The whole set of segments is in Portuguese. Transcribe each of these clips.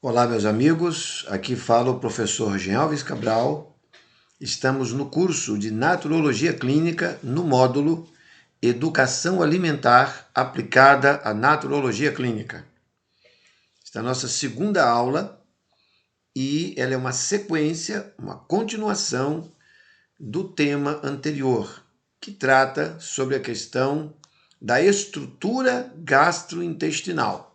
Olá, meus amigos. Aqui fala o professor Jean Alves Cabral. Estamos no curso de Naturologia Clínica, no módulo Educação Alimentar aplicada à Naturologia Clínica. Esta é a nossa segunda aula e ela é uma sequência, uma continuação do tema anterior, que trata sobre a questão da estrutura gastrointestinal.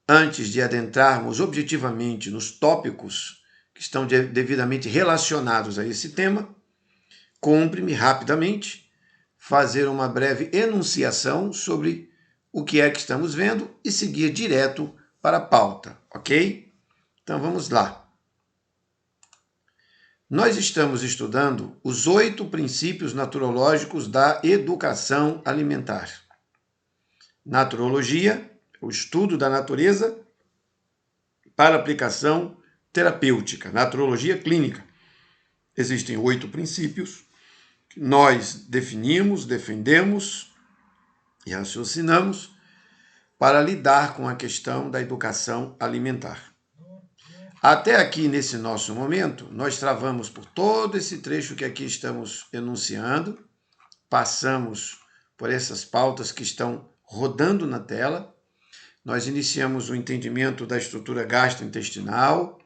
Antes de adentrarmos objetivamente nos tópicos que estão devidamente relacionados a esse tema, cumpre-me rapidamente fazer uma breve enunciação sobre o que é que estamos vendo e seguir direto para a pauta, ok? Então vamos lá. Nós estamos estudando os 8 princípios naturológicos da educação alimentar. Naturologia, o estudo da natureza para aplicação terapêutica, naturologia clínica. Existem 8 princípios que nós definimos, defendemos e raciocinamos para lidar com a questão da educação alimentar. Até aqui, nesse nosso momento, nós travamos por todo esse trecho que aqui estamos enunciando, passamos por essas pautas que estão rodando na tela. Nós iniciamos o entendimento da estrutura gastrointestinal,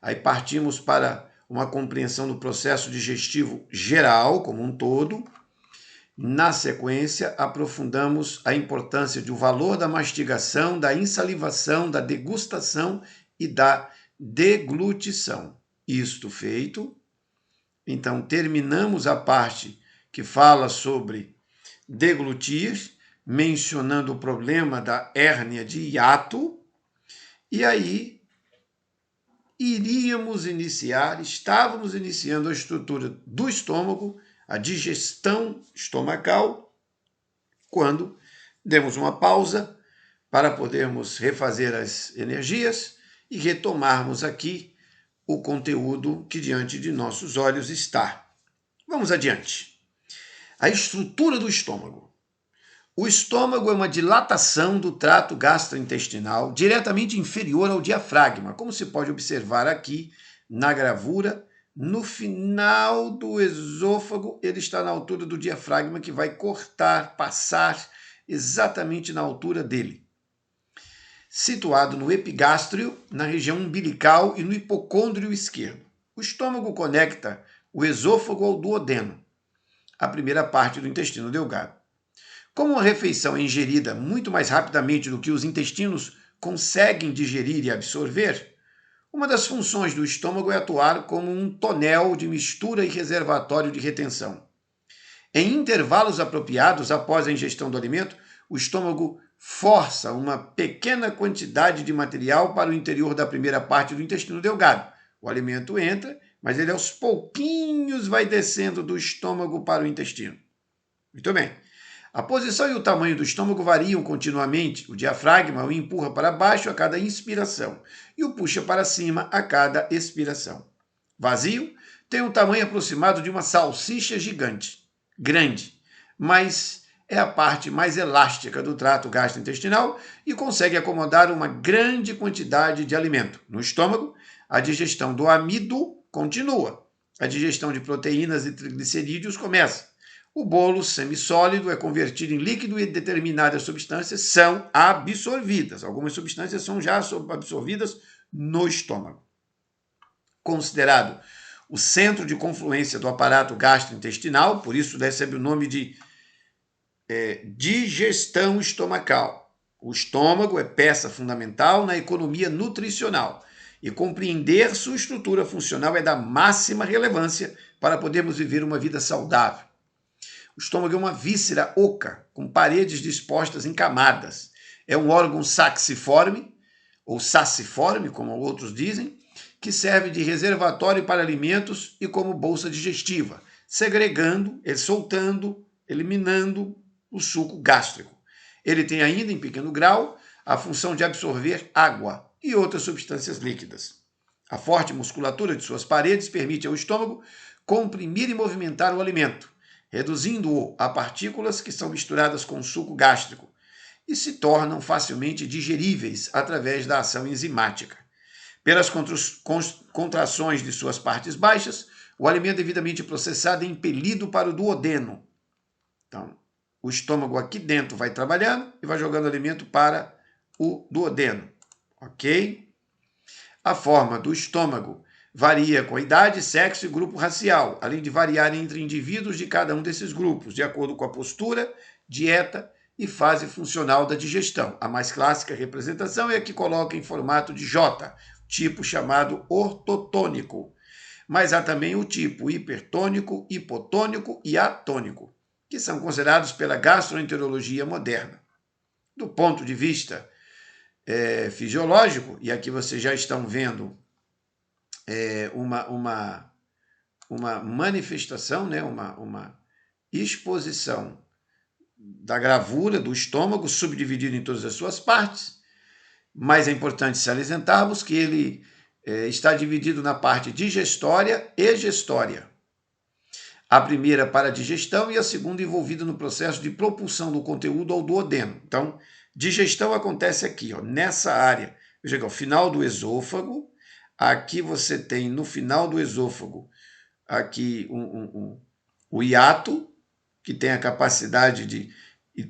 aí partimos para uma compreensão do processo digestivo geral, como um todo. Na sequência, aprofundamos a importância do valor da mastigação, da insalivação, da degustação e da deglutição. Isto feito, então terminamos a parte que fala sobre deglutir, mencionando o problema da hérnia de hiato, e aí estávamos iniciando a estrutura do estômago, a digestão estomacal, quando demos uma pausa para podermos refazer as energias e retomarmos aqui o conteúdo que diante de nossos olhos está. Vamos adiante. A estrutura do estômago. O estômago é uma dilatação do trato gastrointestinal diretamente inferior ao diafragma, como se pode observar aqui na gravura. No final do esôfago, ele está na altura do diafragma, que vai cortar, passar exatamente na altura dele. Situado no epigástrio, na região umbilical e no hipocôndrio esquerdo. O estômago conecta o esôfago ao duodeno, a primeira parte do intestino delgado. Como a refeição é ingerida muito mais rapidamente do que os intestinos conseguem digerir e absorver, uma das funções do estômago é atuar como um tonel de mistura e reservatório de retenção. Em intervalos apropriados após a ingestão do alimento, o estômago força uma pequena quantidade de material para o interior da primeira parte do intestino delgado. O alimento entra, mas ele aos pouquinhos vai descendo do estômago para o intestino. Muito bem. A posição e o tamanho do estômago variam continuamente. O diafragma o empurra para baixo a cada inspiração e o puxa para cima a cada expiração. Vazio tem um tamanho aproximado de uma salsicha gigante, grande, mas é a parte mais elástica do trato gastrointestinal e consegue acomodar uma grande quantidade de alimento. No estômago, a digestão do amido continua. A digestão de proteínas e triglicerídeos começa. O bolo semissólido é convertido em líquido e determinadas substâncias são absorvidas. Algumas substâncias são já absorvidas no estômago. Considerado o centro de confluência do aparato gastrointestinal, por isso recebe o nome de digestão estomacal. O estômago é peça fundamental na economia nutricional e compreender sua estrutura funcional é da máxima relevância para podermos viver uma vida saudável. O estômago é uma víscera oca, com paredes dispostas em camadas. É um órgão saxiforme, ou saciforme, como outros dizem, que serve de reservatório para alimentos e como bolsa digestiva, segregando, soltando, eliminando o suco gástrico. Ele tem ainda, em pequeno grau, a função de absorver água e outras substâncias líquidas. A forte musculatura de suas paredes permite ao estômago comprimir e movimentar o alimento, reduzindo-o a partículas que são misturadas com o suco gástrico e se tornam facilmente digeríveis através da ação enzimática. Pelas contrações de suas partes baixas, o alimento devidamente processado é impelido para o duodeno. Então, o estômago aqui dentro vai trabalhando e vai jogando alimento para o duodeno, ok? A forma do estômago varia com a idade, sexo e grupo racial, além de variar entre indivíduos de cada um desses grupos, de acordo com a postura, dieta e fase funcional da digestão. A mais clássica representação é a que coloca em formato de J, tipo chamado ortotônico. Mas há também o tipo hipertônico, hipotônico e atônico, que são considerados pela gastroenterologia moderna. Do ponto de vista fisiológico, e aqui vocês já estão vendo uma manifestação, né, uma exposição da gravura do estômago, subdividido em todas as suas partes, mas é importante salientarmos que ele está dividido na parte digestória e gestória. A primeira para a digestão e a segunda envolvida no processo de propulsão do conteúdo ao duodeno. Então, digestão acontece aqui, ó, nessa área. Veja aqui, o final do esôfago. Aqui você tem, no final do esôfago, aqui o hiato, que tem a capacidade de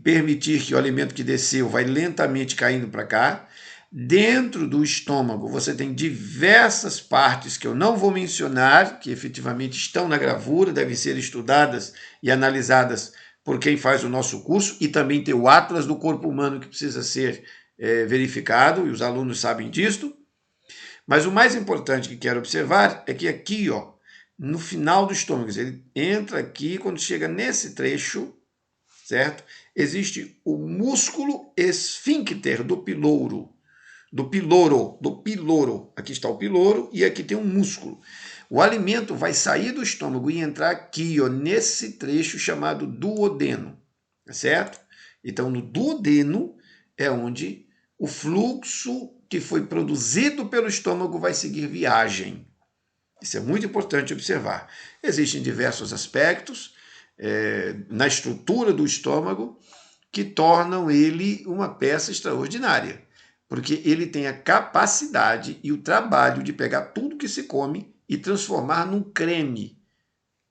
permitir que o alimento que desceu vai lentamente caindo para cá. Dentro do estômago, você tem diversas partes que eu não vou mencionar, que efetivamente estão na gravura, devem ser estudadas e analisadas por quem faz o nosso curso, e também tem o Atlas do Corpo Humano que precisa ser verificado, e os alunos sabem disto. Mas o mais importante que quero observar é que aqui, ó, no final do estômago, ele entra aqui, quando chega nesse trecho, certo? Existe o músculo esfíncter do piloro. Do piloro. Aqui está o piloro e aqui tem um músculo. O alimento vai sair do estômago e entrar aqui, ó, nesse trecho chamado duodeno, certo? Então, no duodeno é onde o fluxo que foi produzido pelo estômago vai seguir viagem. Isso é muito importante observar. Existem diversos aspectos na estrutura do estômago que tornam ele uma peça extraordinária, porque ele tem a capacidade e o trabalho de pegar tudo que se come e transformar num creme.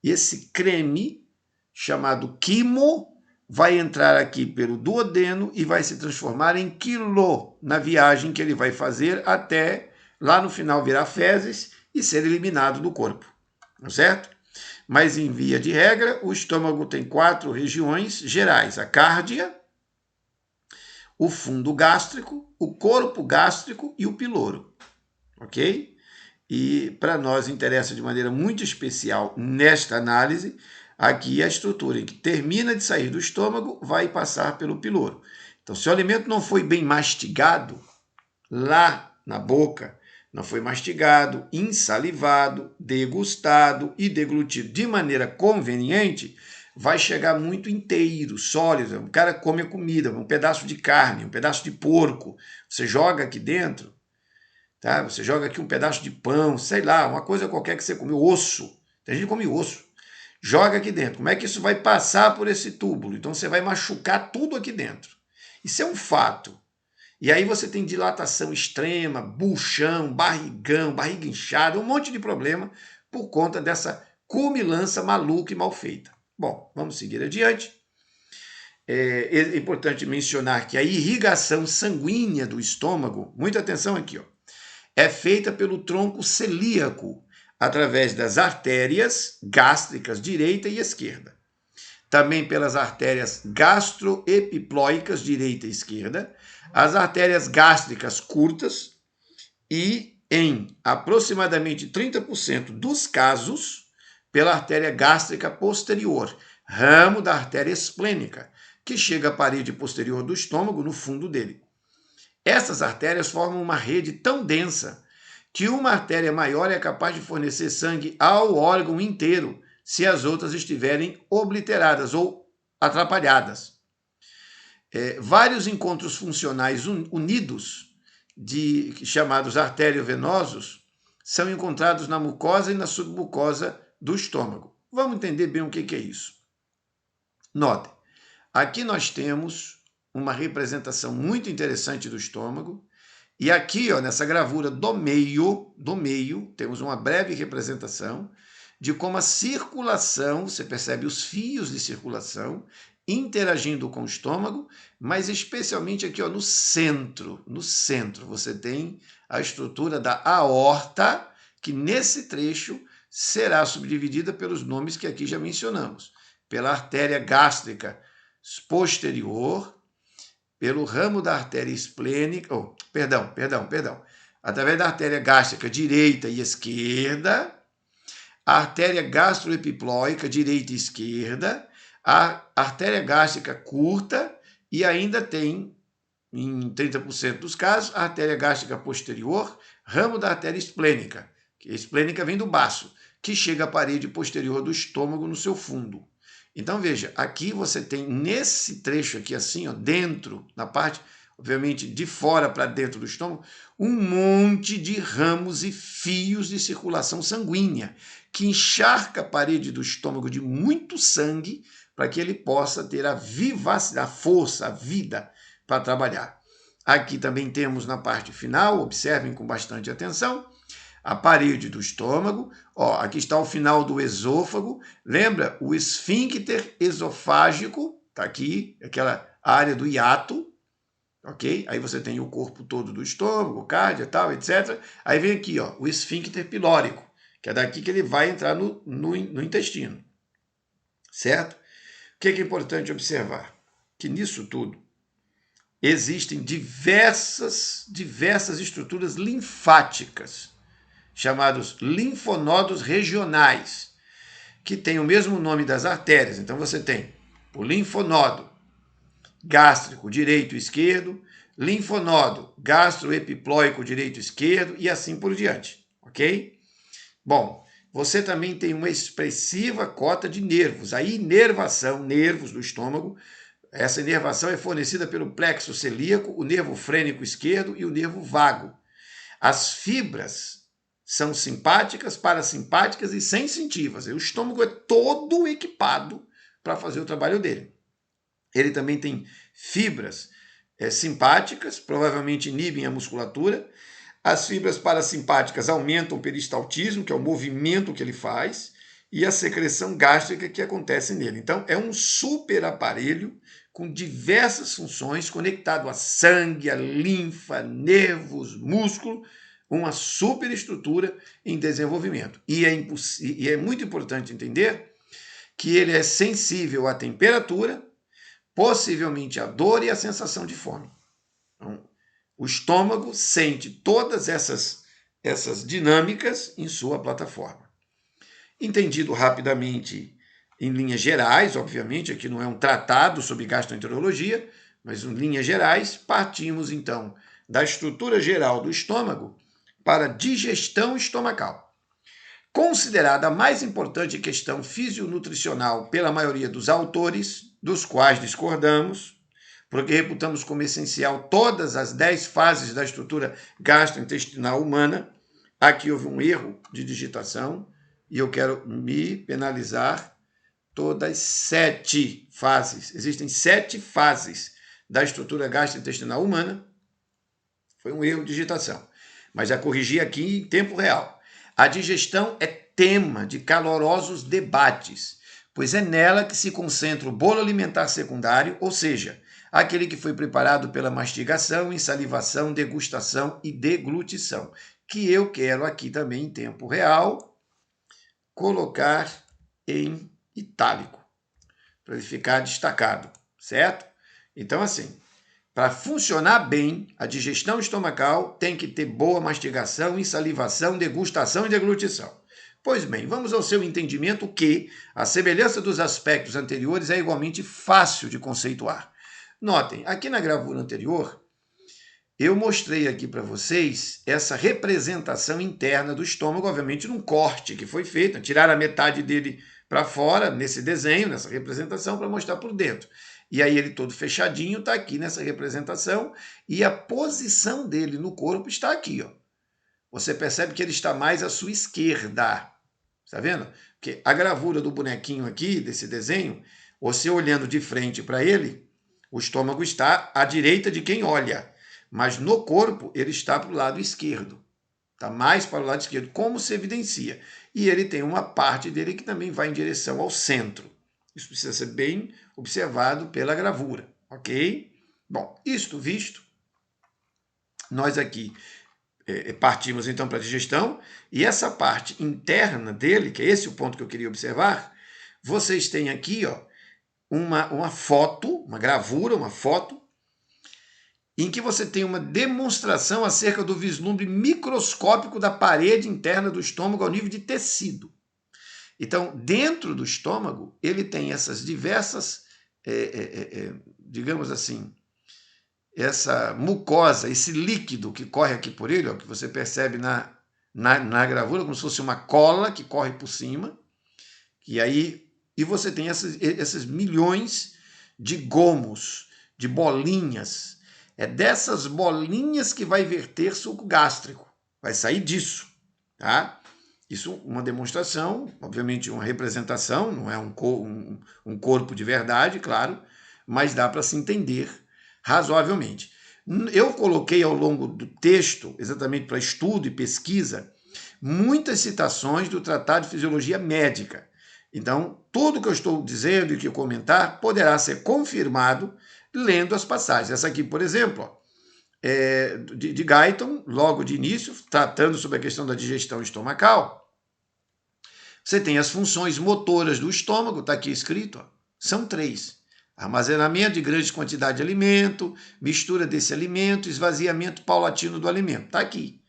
Esse creme, chamado quimo, vai entrar aqui pelo duodeno e vai se transformar em quilô na viagem que ele vai fazer até lá no final virar fezes e ser eliminado do corpo, tá certo? Mas em via de regra, o estômago tem 4 regiões gerais: a cárdia, o fundo gástrico, o corpo gástrico e o piloro, ok? E para nós interessa de maneira muito especial nesta análise aqui a estrutura em que termina de sair do estômago, vai passar pelo piloro. Então, se o alimento não foi bem mastigado lá na boca, não foi mastigado, insalivado, degustado e deglutido de maneira conveniente, vai chegar muito inteiro, sólido. O cara come a comida, um pedaço de carne, um pedaço de porco, você joga aqui dentro, tá? Você joga aqui um pedaço de pão, sei lá, uma coisa qualquer que você comeu, osso. Tem gente que come osso. Joga aqui dentro. Como é que isso vai passar por esse túbulo? Então você vai machucar tudo aqui dentro. Isso é um fato. E aí você tem dilatação extrema, buchão, barrigão, barriga inchada, um monte de problema por conta dessa cumilança maluca e mal feita. Bom, vamos seguir adiante. É importante mencionar que a irrigação sanguínea do estômago, muita atenção aqui, ó, é feita pelo tronco celíaco, através das artérias gástricas direita e esquerda. Também pelas artérias gastroepiploicas direita e esquerda, as artérias gástricas curtas e, em aproximadamente 30% dos casos, pela artéria gástrica posterior, ramo da artéria esplênica, que chega à parede posterior do estômago, no fundo dele. Essas artérias formam uma rede tão densa que uma artéria maior é capaz de fornecer sangue ao órgão inteiro, se as outras estiverem obliteradas ou atrapalhadas. Vários encontros funcionais unidos, chamados arteriovenosos, são encontrados na mucosa e na submucosa do estômago. Vamos entender bem o que é isso. Notem, aqui nós temos uma representação muito interessante do estômago. E aqui, ó, nessa gravura do meio, temos uma breve representação de como a circulação, você percebe os fios de circulação interagindo com o estômago, mas especialmente aqui, ó, no centro, você tem a estrutura da aorta, que nesse trecho será subdividida pelos nomes que aqui já mencionamos, pela artéria gástrica posterior, pelo ramo da artéria esplênica, através da artéria gástrica direita e esquerda, a artéria gastroepiplóica direita e esquerda, a artéria gástrica curta e ainda tem, em 30% dos casos, a artéria gástrica posterior, ramo da artéria esplênica, que a esplênica vem do baço, que chega à parede posterior do estômago no seu fundo. Então, veja, aqui você tem, nesse trecho aqui, assim, ó, dentro, na parte, obviamente, de fora para dentro do estômago, um monte de ramos e fios de circulação sanguínea, que encharca a parede do estômago de muito sangue, para que ele possa ter a vivacidade, a força, a vida para trabalhar. Aqui também temos na parte final, observem com bastante atenção, a parede do estômago, ó, aqui está o final do esôfago, lembra o esfíncter esofágico, está aqui, aquela área do hiato, ok? Aí você tem o corpo todo do estômago, cardia, tal, etc. Aí vem aqui, ó, o esfíncter pilórico, que é daqui que ele vai entrar no intestino, certo? O que é importante observar? Que nisso tudo existem diversas estruturas linfáticas, chamados linfonodos regionais, que têm o mesmo nome das artérias. Então você tem o linfonodo gástrico direito e esquerdo, linfonodo gastroepiplóico direito e esquerdo e assim por diante, ok? Bom, você também tem uma expressiva cota de nervos. A inervação, nervos do estômago, essa inervação é fornecida pelo plexo celíaco, o nervo frênico esquerdo e o nervo vago. As fibras são simpáticas, parasimpáticas e sensitivas. O estômago é todo equipado para fazer o trabalho dele. Ele também tem fibras simpáticas, provavelmente inibem a musculatura. As fibras parasimpáticas aumentam o peristaltismo, que é o movimento que ele faz, e a secreção gástrica que acontece nele. Então, é um super aparelho com diversas funções, conectado a sangue, a linfa, nervos, músculo, uma superestrutura em desenvolvimento. E é muito importante entender que ele é sensível à temperatura, possivelmente à dor e à sensação de fome. Então, o estômago sente todas essas dinâmicas em sua plataforma. Entendido rapidamente, em linhas gerais, obviamente, aqui não é um tratado sobre gastroenterologia, mas em linhas gerais, partimos então da estrutura geral do estômago para a digestão estomacal. Considerada a mais importante questão fisionutricional pela maioria dos autores, dos quais discordamos, porque reputamos como essencial todas as 10 fases da estrutura gastrointestinal humana, aqui houve um erro de digitação e eu quero me penalizar todas 7 fases. Existem 7 fases da estrutura gastrointestinal humana. Foi um erro de digitação, mas já corrigi aqui em tempo real. A digestão é tema de calorosos debates, pois é nela que se concentra o bolo alimentar secundário, ou seja, aquele que foi preparado pela mastigação, insalivação, degustação e deglutição, que eu quero aqui também em tempo real colocar em itálico, para ele ficar destacado, certo? Então, assim, para funcionar bem, a digestão estomacal tem que ter boa mastigação, insalivação, degustação e deglutição. Pois bem, vamos ao seu entendimento que a semelhança dos aspectos anteriores é igualmente fácil de conceituar. Notem, aqui na gravura anterior, eu mostrei aqui para vocês essa representação interna do estômago, obviamente num corte que foi feito, tirar a metade dele para fora, nesse desenho, nessa representação, para mostrar por dentro. E aí ele todo fechadinho está aqui nessa representação e a posição dele no corpo está aqui, ó. Você percebe que ele está mais à sua esquerda, está vendo? Porque a gravura do bonequinho aqui, desse desenho, você olhando de frente para ele, O estômago está à direita de quem olha, mas no corpo ele está para o lado esquerdo. Está mais para o lado esquerdo, como se evidencia. E ele tem uma parte dele que também vai em direção ao centro. Isso precisa ser bem observado pela gravura, ok? Bom, isto visto, nós aqui partimos então para a digestão, e essa parte interna dele, que é esse o ponto que eu queria observar, vocês têm aqui ó, uma foto, uma gravura, uma foto, em que você tem uma demonstração acerca do vislumbre microscópico da parede interna do estômago ao nível de tecido. Então, dentro do estômago, ele tem essas diversas, digamos assim, essa mucosa, esse líquido que corre aqui por ele, ó, que você percebe na gravura, como se fosse uma cola que corre por cima, e você tem essas milhões de gomos, de bolinhas. É dessas bolinhas que vai verter suco gástrico. Vai sair disso, tá? Isso uma demonstração, obviamente uma representação, não é um corpo de verdade, claro, mas dá para se entender razoavelmente. Eu coloquei ao longo do texto, exatamente para estudo e pesquisa, muitas citações do Tratado de Fisiologia Médica. Então, tudo que eu estou dizendo e que eu comentar poderá ser confirmado lendo as passagens. Essa aqui, por exemplo, de Guyton, logo de início, tratando sobre a questão da digestão estomacal. Você tem as funções motoras do estômago, está aqui escrito, ó, são 3. Armazenamento de grande quantidade de alimento, mistura desse alimento, esvaziamento paulatino do alimento. Está aqui,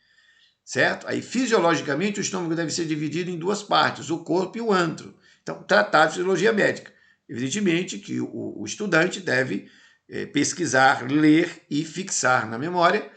certo? Aí, fisiologicamente, o estômago deve ser dividido em 2 partes, o corpo e o antro. Então, tratado de fisiologia médica. Evidentemente que o estudante deve pesquisar, ler e fixar na memória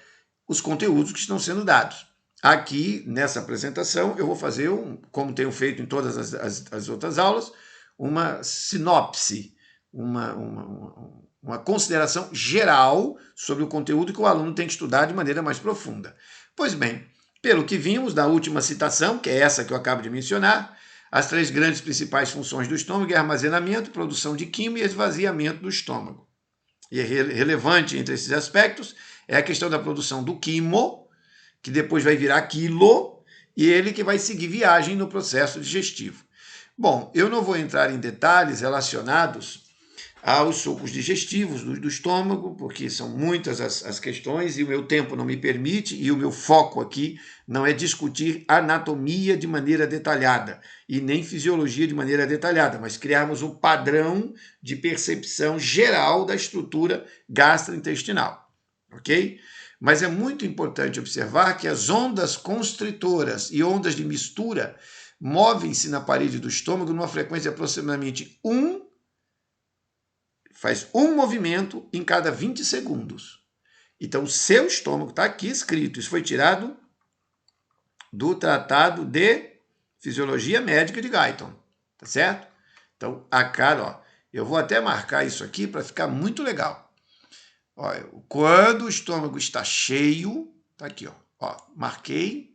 os conteúdos que estão sendo dados. Aqui, nessa apresentação, eu vou fazer, como tenho feito em todas as outras aulas, uma sinopse, uma consideração geral sobre o conteúdo que o aluno tem que estudar de maneira mais profunda. Pois bem, pelo que vimos na última citação, que é essa que eu acabo de mencionar, as 3 grandes principais funções do estômago é armazenamento, produção de quimo e esvaziamento do estômago. E é relevante entre esses aspectos é a questão da produção do quimo, que depois vai virar quilo, e ele que vai seguir viagem no processo digestivo. Bom, eu não vou entrar em detalhes relacionados aos sucos digestivos do estômago, porque são muitas as questões e o meu tempo não me permite, e o meu foco aqui não é discutir anatomia de maneira detalhada e nem fisiologia de maneira detalhada, mas criarmos um padrão de percepção geral da estrutura gastrointestinal, ok? Mas é muito importante observar que as ondas constritoras e ondas de mistura movem-se na parede do estômago numa frequência de aproximadamente faz um movimento em cada 20 segundos. Então, o seu estômago está aqui escrito. Isso foi tirado do Tratado de Fisiologia Médica de Guyton. Tá certo? Então, a cada, ó, eu vou até marcar isso aqui para ficar muito legal. Olha, quando o estômago está cheio, tá aqui, ó, marquei,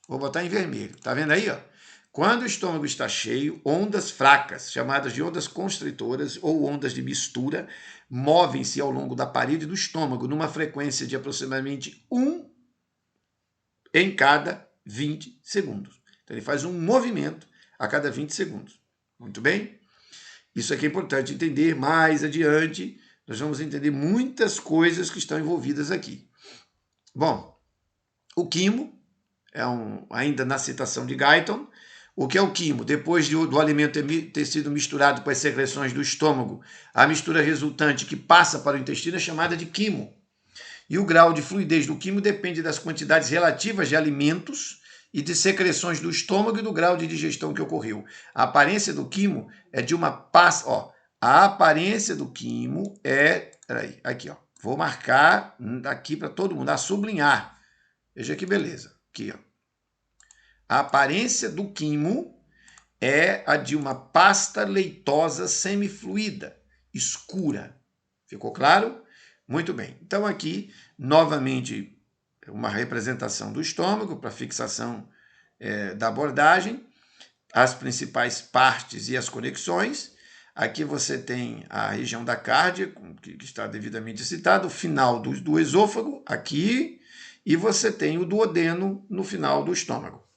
vou botar em vermelho. Tá vendo aí, ó? Quando o estômago está cheio, ondas fracas, chamadas de ondas constritoras ou ondas de mistura, movem-se ao longo da parede do estômago numa frequência de aproximadamente 1 em cada 20 segundos. Então, ele faz um movimento a cada 20 segundos. Muito bem? Isso aqui é importante entender. Mais adiante, nós vamos entender muitas coisas que estão envolvidas aqui. Bom, o quimo, ainda na citação de Guyton, o que é o quimo? Depois do alimento ter sido misturado com as secreções do estômago, a mistura resultante que passa para o intestino é chamada de quimo. E o grau de fluidez do quimo depende das quantidades relativas de alimentos e de secreções do estômago e do grau de digestão que ocorreu. A aparência do quimo é de uma pasta. Ó, a aparência do quimo é. Peraí, aqui, ó. Vou marcar aqui para todo mundo, sublinhar. Veja que beleza. Aqui, ó. A aparência do quimo é a de uma pasta leitosa semifluida, escura. Ficou claro? Muito bem. Então, aqui, novamente, uma representação do estômago para fixação da abordagem, as principais partes e as conexões. Aqui você tem a região da cárdia, que está devidamente citada, o final do esôfago, aqui, e você tem o duodeno no final do estômago.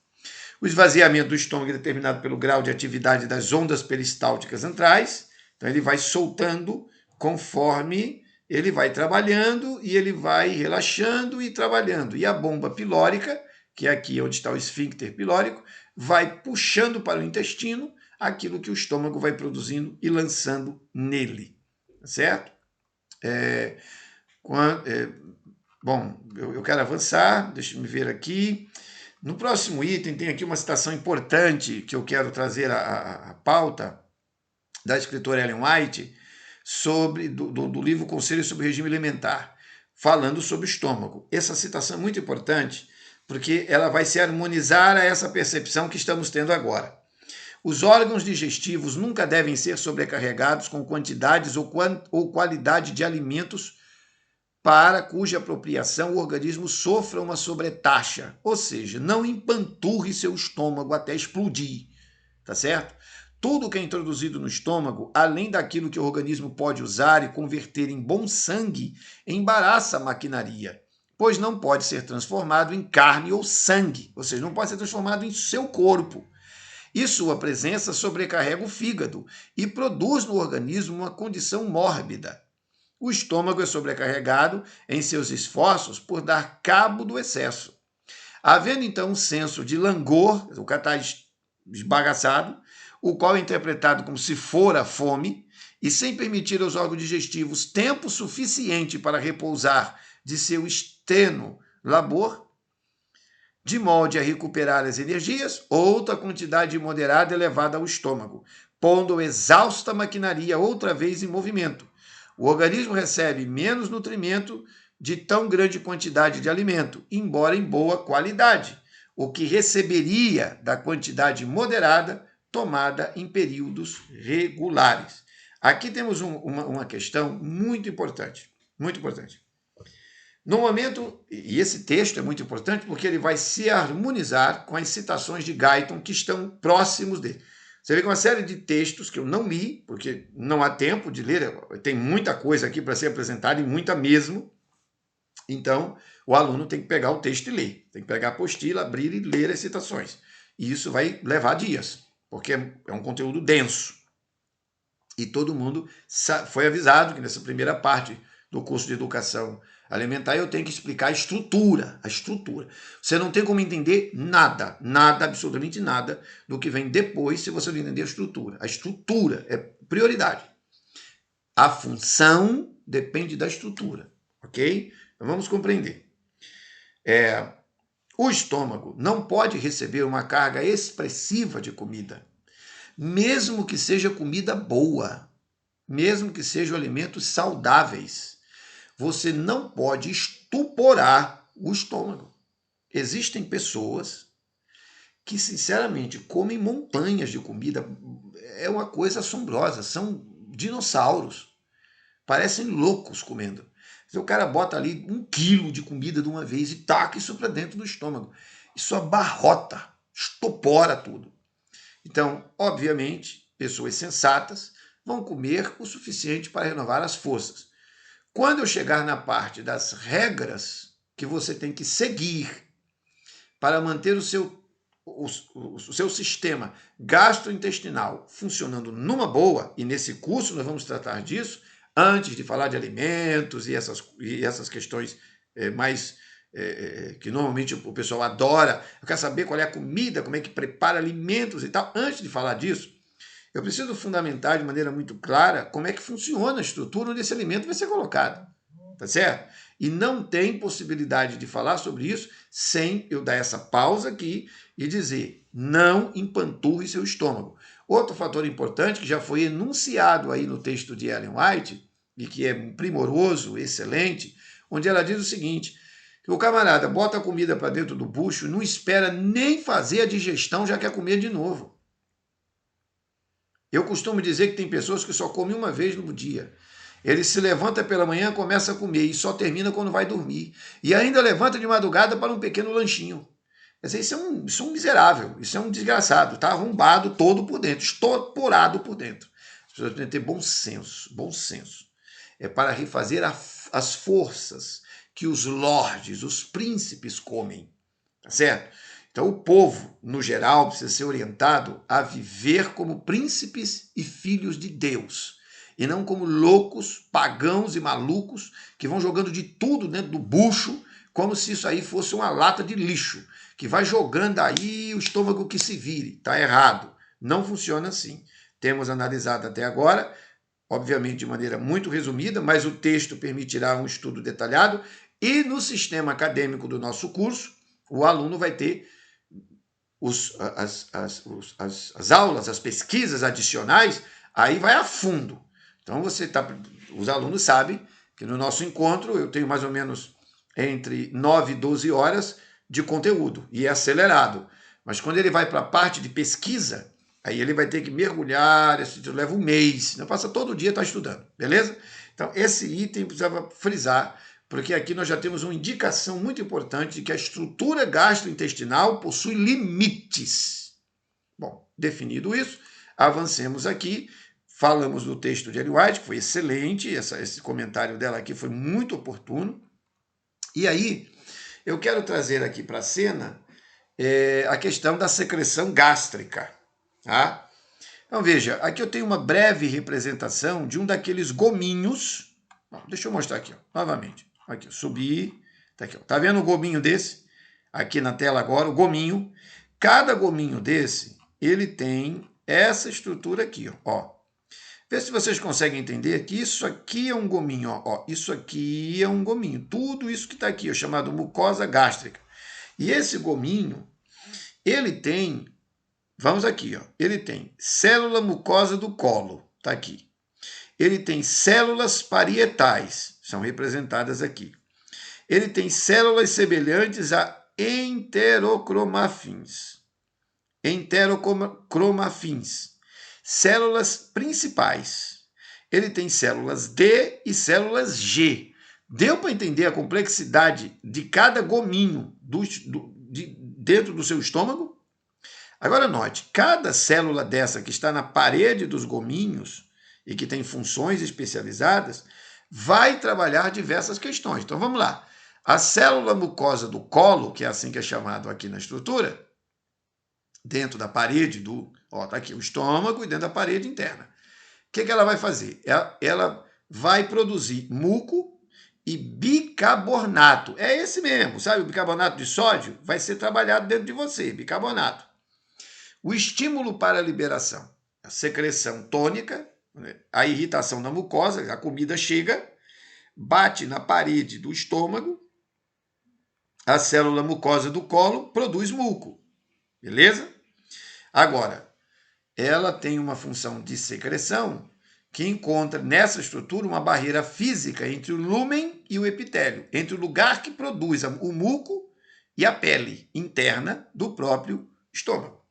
O esvaziamento do estômago é determinado pelo grau de atividade das ondas peristálticas antrais, então ele vai soltando conforme ele vai trabalhando e ele vai relaxando e trabalhando. E a bomba pilórica, que é aqui onde está o esfíncter pilórico, vai puxando para o intestino aquilo que o estômago vai produzindo e lançando nele, certo? Bom, eu quero avançar, deixa eu ver aqui. No próximo item tem aqui uma citação importante que eu quero trazer à pauta da escritora Ellen White, do livro Conselhos sobre o Regime Alimentar, falando sobre o estômago. Essa citação é muito importante porque ela vai se harmonizar a essa percepção que estamos tendo agora. Os órgãos digestivos nunca devem ser sobrecarregados com quantidades ou qualidade de alimentos para cuja apropriação o organismo sofra uma sobretaxa, ou seja, não empanturre seu estômago até explodir, tá certo? Tudo que é introduzido no estômago, além daquilo que o organismo pode usar e converter em bom sangue, embaraça a maquinaria, pois não pode ser transformado em carne ou sangue, ou seja, não pode ser transformado em seu corpo. E sua presença sobrecarrega o fígado e produz no organismo uma condição mórbida. O estômago é sobrecarregado em seus esforços por dar cabo do excesso. Havendo então um senso de langor, o cara está esbagaçado, o qual é interpretado como se fora fome, e sem permitir aos órgãos digestivos tempo suficiente para repousar de seu extenuo labor, de molde a recuperar as energias, outra quantidade moderada é levada ao estômago, pondo a exausta maquinaria outra vez em movimento. O organismo recebe menos nutrimento de tão grande quantidade de alimento, embora em boa qualidade, o que receberia da quantidade moderada tomada em períodos regulares. Aqui temos uma questão muito importante, muito importante. No momento, e esse texto é muito importante porque ele vai se harmonizar com as citações de Guyton que estão próximos dele. Você vê que uma série de textos que eu não li, porque não há tempo de ler, tem muita coisa aqui para ser apresentada e muita mesmo. Então, o aluno tem que pegar o texto e ler. Tem que pegar a apostila, abrir e ler as citações. E isso vai levar dias, porque é um conteúdo denso. E todo mundo foi avisado que nessa primeira parte do curso de educação alimentar eu tenho que explicar a estrutura. Você não tem como entender nada, absolutamente nada do que vem depois se você não entender a estrutura. A estrutura é prioridade. A função depende da estrutura, ok? Então vamos compreender. O estômago não pode receber uma carga expressiva de comida, mesmo que seja comida boa, mesmo que sejam alimentos saudáveis. Você não pode estuporar o estômago. Existem pessoas que, sinceramente, comem montanhas de comida. É uma coisa assombrosa. São dinossauros. Parecem loucos comendo. O cara bota ali 1 quilo de comida de uma vez e taca isso para dentro do estômago. Isso abarrota, estupora tudo. Então, obviamente, pessoas sensatas vão comer o suficiente para renovar as forças. Quando eu chegar na parte das regras que você tem que seguir para manter o seu sistema gastrointestinal funcionando numa boa, e nesse curso nós vamos tratar disso, antes de falar de alimentos e essas questões que normalmente o pessoal adora, eu quero saber qual é a comida, como é que prepara alimentos e tal. Antes de falar disso, eu preciso fundamentar de maneira muito clara como é que funciona a estrutura onde esse alimento vai ser colocado, tá certo? E não tem possibilidade de falar sobre isso sem eu dar essa pausa aqui e dizer, não empanturre seu estômago. Outro fator importante que já foi enunciado aí no texto de Ellen White, e que é primoroso, excelente, onde ela diz o seguinte, que o camarada bota a comida para dentro do bucho e não espera nem fazer a digestão, já quer comer de novo. Eu costumo dizer que tem pessoas que só comem uma vez no dia. Ele se levanta pela manhã, começa a comer e só termina quando vai dormir. E ainda levanta de madrugada para um pequeno lanchinho. Quer dizer, isso é um miserável, isso é um desgraçado, está arrombado todo por dentro, estoporado por dentro. As pessoas têm que ter bom senso, bom senso. É para refazer as forças que os lordes, os príncipes comem, tá certo? Então o povo, no geral, precisa ser orientado a viver como príncipes e filhos de Deus, e não como loucos, pagãos e malucos que vão jogando de tudo dentro do bucho, como se isso aí fosse uma lata de lixo, que vai jogando aí o estômago que se vire. Está errado. Não funciona assim. Temos analisado até agora, obviamente de maneira muito resumida, mas o texto permitirá um estudo detalhado, e no sistema acadêmico do nosso curso, o aluno vai ter as aulas, as pesquisas adicionais, aí vai a fundo. Então os alunos sabem que no nosso encontro eu tenho mais ou menos entre 9 e 12 horas de conteúdo, e é acelerado. Mas quando ele vai para a parte de pesquisa, aí ele vai ter que mergulhar, isso leva um mês, não passa todo dia está estudando, beleza? Então esse item precisava frisar, porque aqui nós já temos uma indicação muito importante de que a estrutura gastrointestinal possui limites. Bom, definido isso, avancemos aqui. Falamos do texto de Ellen White, que foi excelente, esse comentário dela aqui foi muito oportuno. E aí, eu quero trazer aqui para a cena a questão da secreção gástrica. Tá? Então, veja, aqui eu tenho uma breve representação de um daqueles gominhos. Deixa eu mostrar aqui, ó, novamente. Aqui, eu subi. Tá aqui, ó. Tá vendo o gominho desse? Aqui na tela agora, o gominho. Cada gominho desse, ele tem essa estrutura aqui, ó. Vê se vocês conseguem entender que isso aqui é um gominho, ó. Isso aqui é um gominho. Tudo isso que está aqui, ó, chamado mucosa gástrica. E esse gominho, ele tem, vamos aqui, ó. Ele tem célula mucosa do colo, tá aqui. Ele tem células parietais, são representadas aqui. Ele tem células semelhantes a enterocromafins. Enterocromafins. Células principais. Ele tem células D e células G. Deu para entender a complexidade de cada gominho dentro do seu estômago? Agora note, cada célula dessa que está na parede dos gominhos e que tem funções especializadas, vai trabalhar diversas questões. Então vamos lá. A célula mucosa do colo, que é assim que é chamado aqui na estrutura, dentro da parede do... Ó, tá aqui o estômago e dentro da parede interna. O que ela vai fazer? Ela vai produzir muco e bicarbonato. É esse mesmo, sabe? O bicarbonato de sódio vai ser trabalhado dentro de você, bicarbonato. O estímulo para a liberação, a secreção tônica, a irritação da mucosa, a comida chega, bate na parede do estômago, a célula mucosa do colo produz muco, beleza? Agora, ela tem uma função de secreção que encontra nessa estrutura uma barreira física entre o lúmen e o epitélio, entre o lugar que produz o muco e a pele interna do próprio estômago.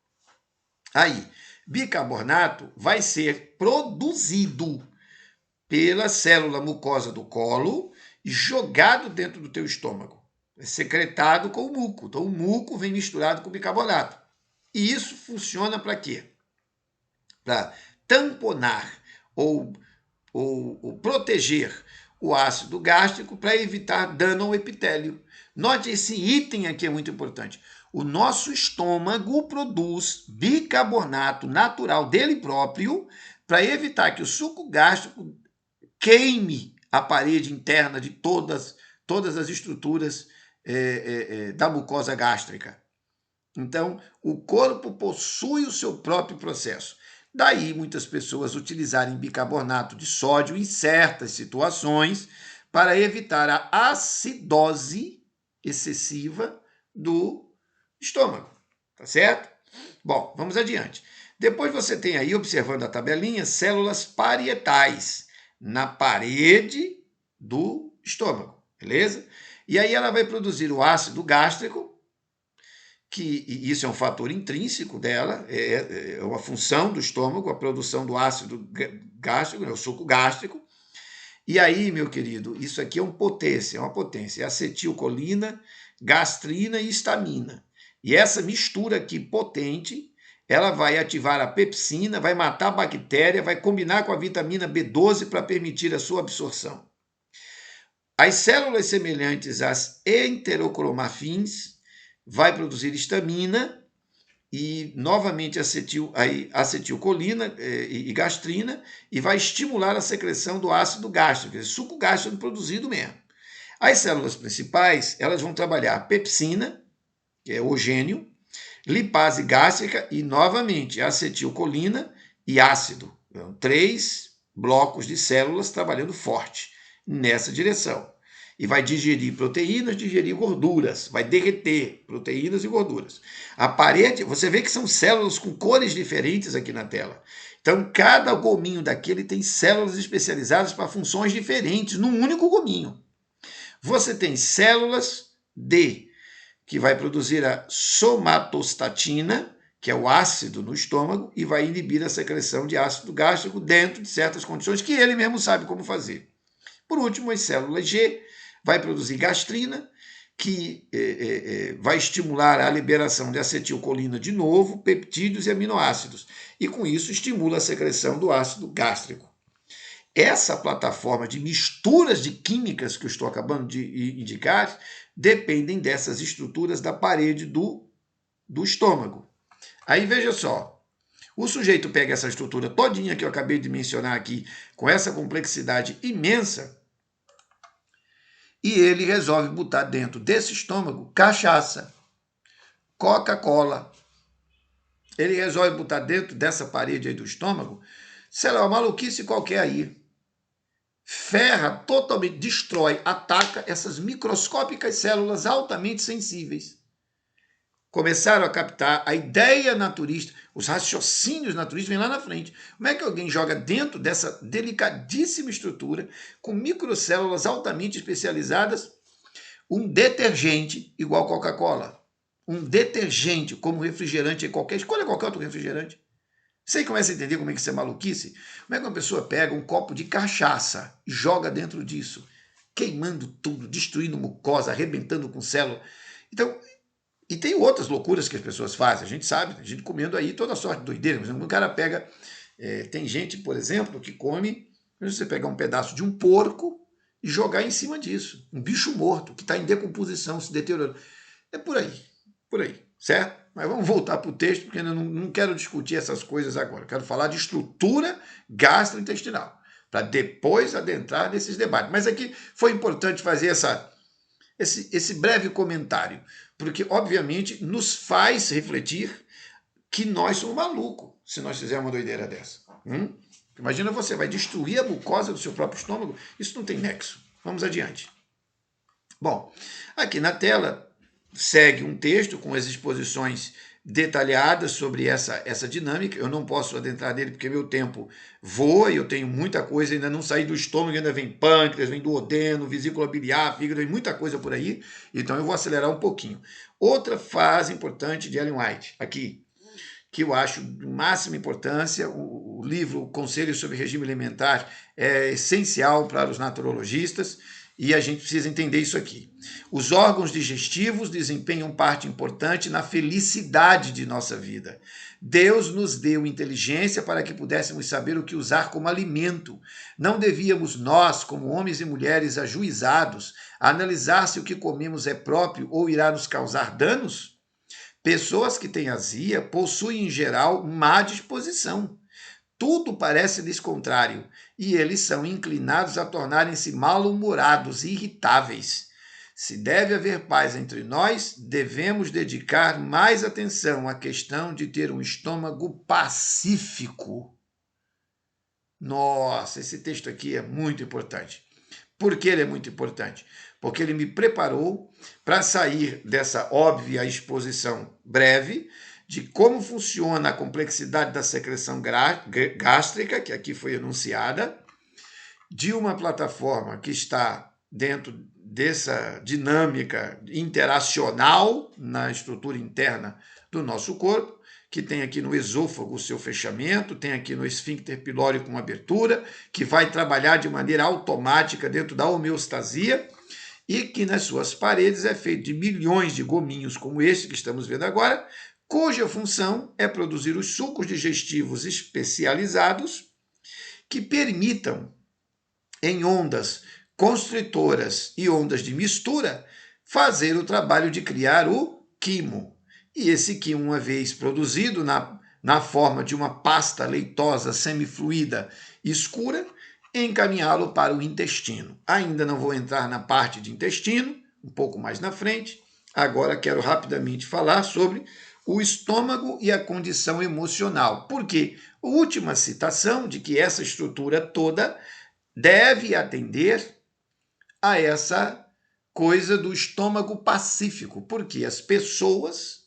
Aí, bicarbonato vai ser produzido pela célula mucosa do colo e jogado dentro do teu estômago. É secretado com o muco. Então, o muco vem misturado com o bicarbonato. E isso funciona para quê? Para tamponar ou proteger o ácido gástrico para evitar dano ao epitélio. Note, esse item aqui é muito importante. O nosso estômago produz bicarbonato natural dele próprio para evitar que o suco gástrico queime a parede interna de todas as estruturas da mucosa gástrica. Então, o corpo possui o seu próprio processo. Daí, muitas pessoas utilizarem bicarbonato de sódio em certas situações para evitar a acidose excessiva do estômago. Tá certo? Bom, vamos adiante. Depois você tem aí, observando a tabelinha, células parietais na parede do estômago, beleza? E aí ela vai produzir o ácido gástrico, que isso é um fator intrínseco dela, é uma função do estômago, a produção do ácido gástrico, o suco gástrico. E aí, meu querido, isso aqui é uma potência, é acetilcolina, gastrina e histamina. E essa mistura aqui potente, ela vai ativar a pepsina, vai matar a bactéria, vai combinar com a vitamina B12 para permitir a sua absorção. As células semelhantes às enterocromafins vai produzir histamina e, novamente, acetilcolina e gastrina, e vai estimular a secreção do ácido gástrico, suco gástrico produzido mesmo. As células principais, elas vão trabalhar pepsina, que é ogênio, lipase gástrica e, novamente, acetilcolina e ácido. Então, 3 blocos de células trabalhando forte nessa direção. E vai digerir proteínas, digerir gorduras, vai derreter proteínas e gorduras. A parede, você vê que são células com cores diferentes aqui na tela. Então, cada gominho daquele tem células especializadas para funções diferentes, num único gominho. Você tem células que vai produzir a somatostatina, que é o ácido no estômago, e vai inibir a secreção de ácido gástrico dentro de certas condições que ele mesmo sabe como fazer. Por último, as células G vai produzir gastrina, que vai estimular a liberação de acetilcolina de novo, peptídeos e aminoácidos, e com isso estimula a secreção do ácido gástrico. Essa plataforma de misturas de químicas que eu estou acabando de indicar dependem dessas estruturas da parede do estômago. Aí veja só, o sujeito pega essa estrutura todinha que eu acabei de mencionar aqui, com essa complexidade imensa, e ele resolve botar dentro desse estômago cachaça, Coca-Cola. Ele resolve botar dentro dessa parede aí do estômago, sei lá, uma maluquice qualquer aí. Ferra totalmente, destrói, ataca essas microscópicas células altamente sensíveis. Começaram a captar a ideia naturista, os raciocínios naturistas vêm lá na frente. Como é que alguém joga dentro dessa delicadíssima estrutura, com microcélulas altamente especializadas, um detergente igual Coca-Cola? Um detergente como refrigerante, escolha qualquer outro refrigerante. Você começa a entender como é que isso é maluquice? Como é que uma pessoa pega um copo de cachaça e joga dentro disso, queimando tudo, destruindo mucosa, arrebentando com célula. Então, e tem outras loucuras que as pessoas fazem, a gente sabe, a gente comendo aí toda sorte de doideira. Por exemplo, o cara pega, tem gente, por exemplo, que come, você pegar um pedaço de um porco e jogar em cima disso, um bicho morto, que está em decomposição, se deteriorando. É por aí, certo? Mas vamos voltar para o texto, porque eu não quero discutir essas coisas agora. Eu quero falar de estrutura gastrointestinal, para depois adentrar nesses debates. Mas aqui foi importante fazer esse breve comentário, porque, obviamente, nos faz refletir que nós somos malucos se nós fizermos uma doideira dessa. Imagina você, vai destruir a mucosa do seu próprio estômago, isso não tem nexo. Vamos adiante. Bom, aqui na tela segue um texto com as exposições detalhadas sobre essa dinâmica. Eu não posso adentrar nele porque meu tempo voa e eu tenho muita coisa, ainda não saí do estômago, ainda vem pâncreas, vem duodeno, vesícula biliar, fígado, vem muita coisa por aí, então eu vou acelerar um pouquinho. Outra fase importante de Ellen White, aqui, que eu acho de máxima importância, o livro Conselhos sobre Regime Alimentar é essencial para os naturologistas, e a gente precisa entender isso aqui. Os órgãos digestivos desempenham parte importante na felicidade de nossa vida. Deus nos deu inteligência para que pudéssemos saber o que usar como alimento. Não devíamos nós, como homens e mulheres ajuizados, analisar se o que comemos é próprio ou irá nos causar danos? Pessoas que têm azia possuem, em geral, má disposição. Tudo parece-lhes contrário, e eles são inclinados a tornarem-se mal-humorados e irritáveis. Se deve haver paz entre nós, devemos dedicar mais atenção à questão de ter um estômago pacífico. Nossa, esse texto aqui é muito importante. Por que ele é muito importante? Porque ele me preparou para sair dessa óbvia exposição breve de como funciona a complexidade da secreção gástrica, que aqui foi enunciada, de uma plataforma que está dentro dessa dinâmica interacional na estrutura interna do nosso corpo, que tem aqui no esôfago o seu fechamento, tem aqui no esfíncter pilórico uma abertura, que vai trabalhar de maneira automática dentro da homeostasia, e que nas suas paredes é feito de milhões de gominhos como este que estamos vendo agora, cuja função é produzir os sucos digestivos especializados que permitam, em ondas constritoras e ondas de mistura, fazer o trabalho de criar o quimo. E esse quimo, uma vez produzido na forma de uma pasta leitosa semifluida escura, encaminhá-lo para o intestino. Ainda não vou entrar na parte de intestino, um pouco mais na frente. Agora quero rapidamente falar sobre o estômago e a condição emocional. Porque a última citação de que essa estrutura toda deve atender a essa coisa do estômago pacífico, porque as pessoas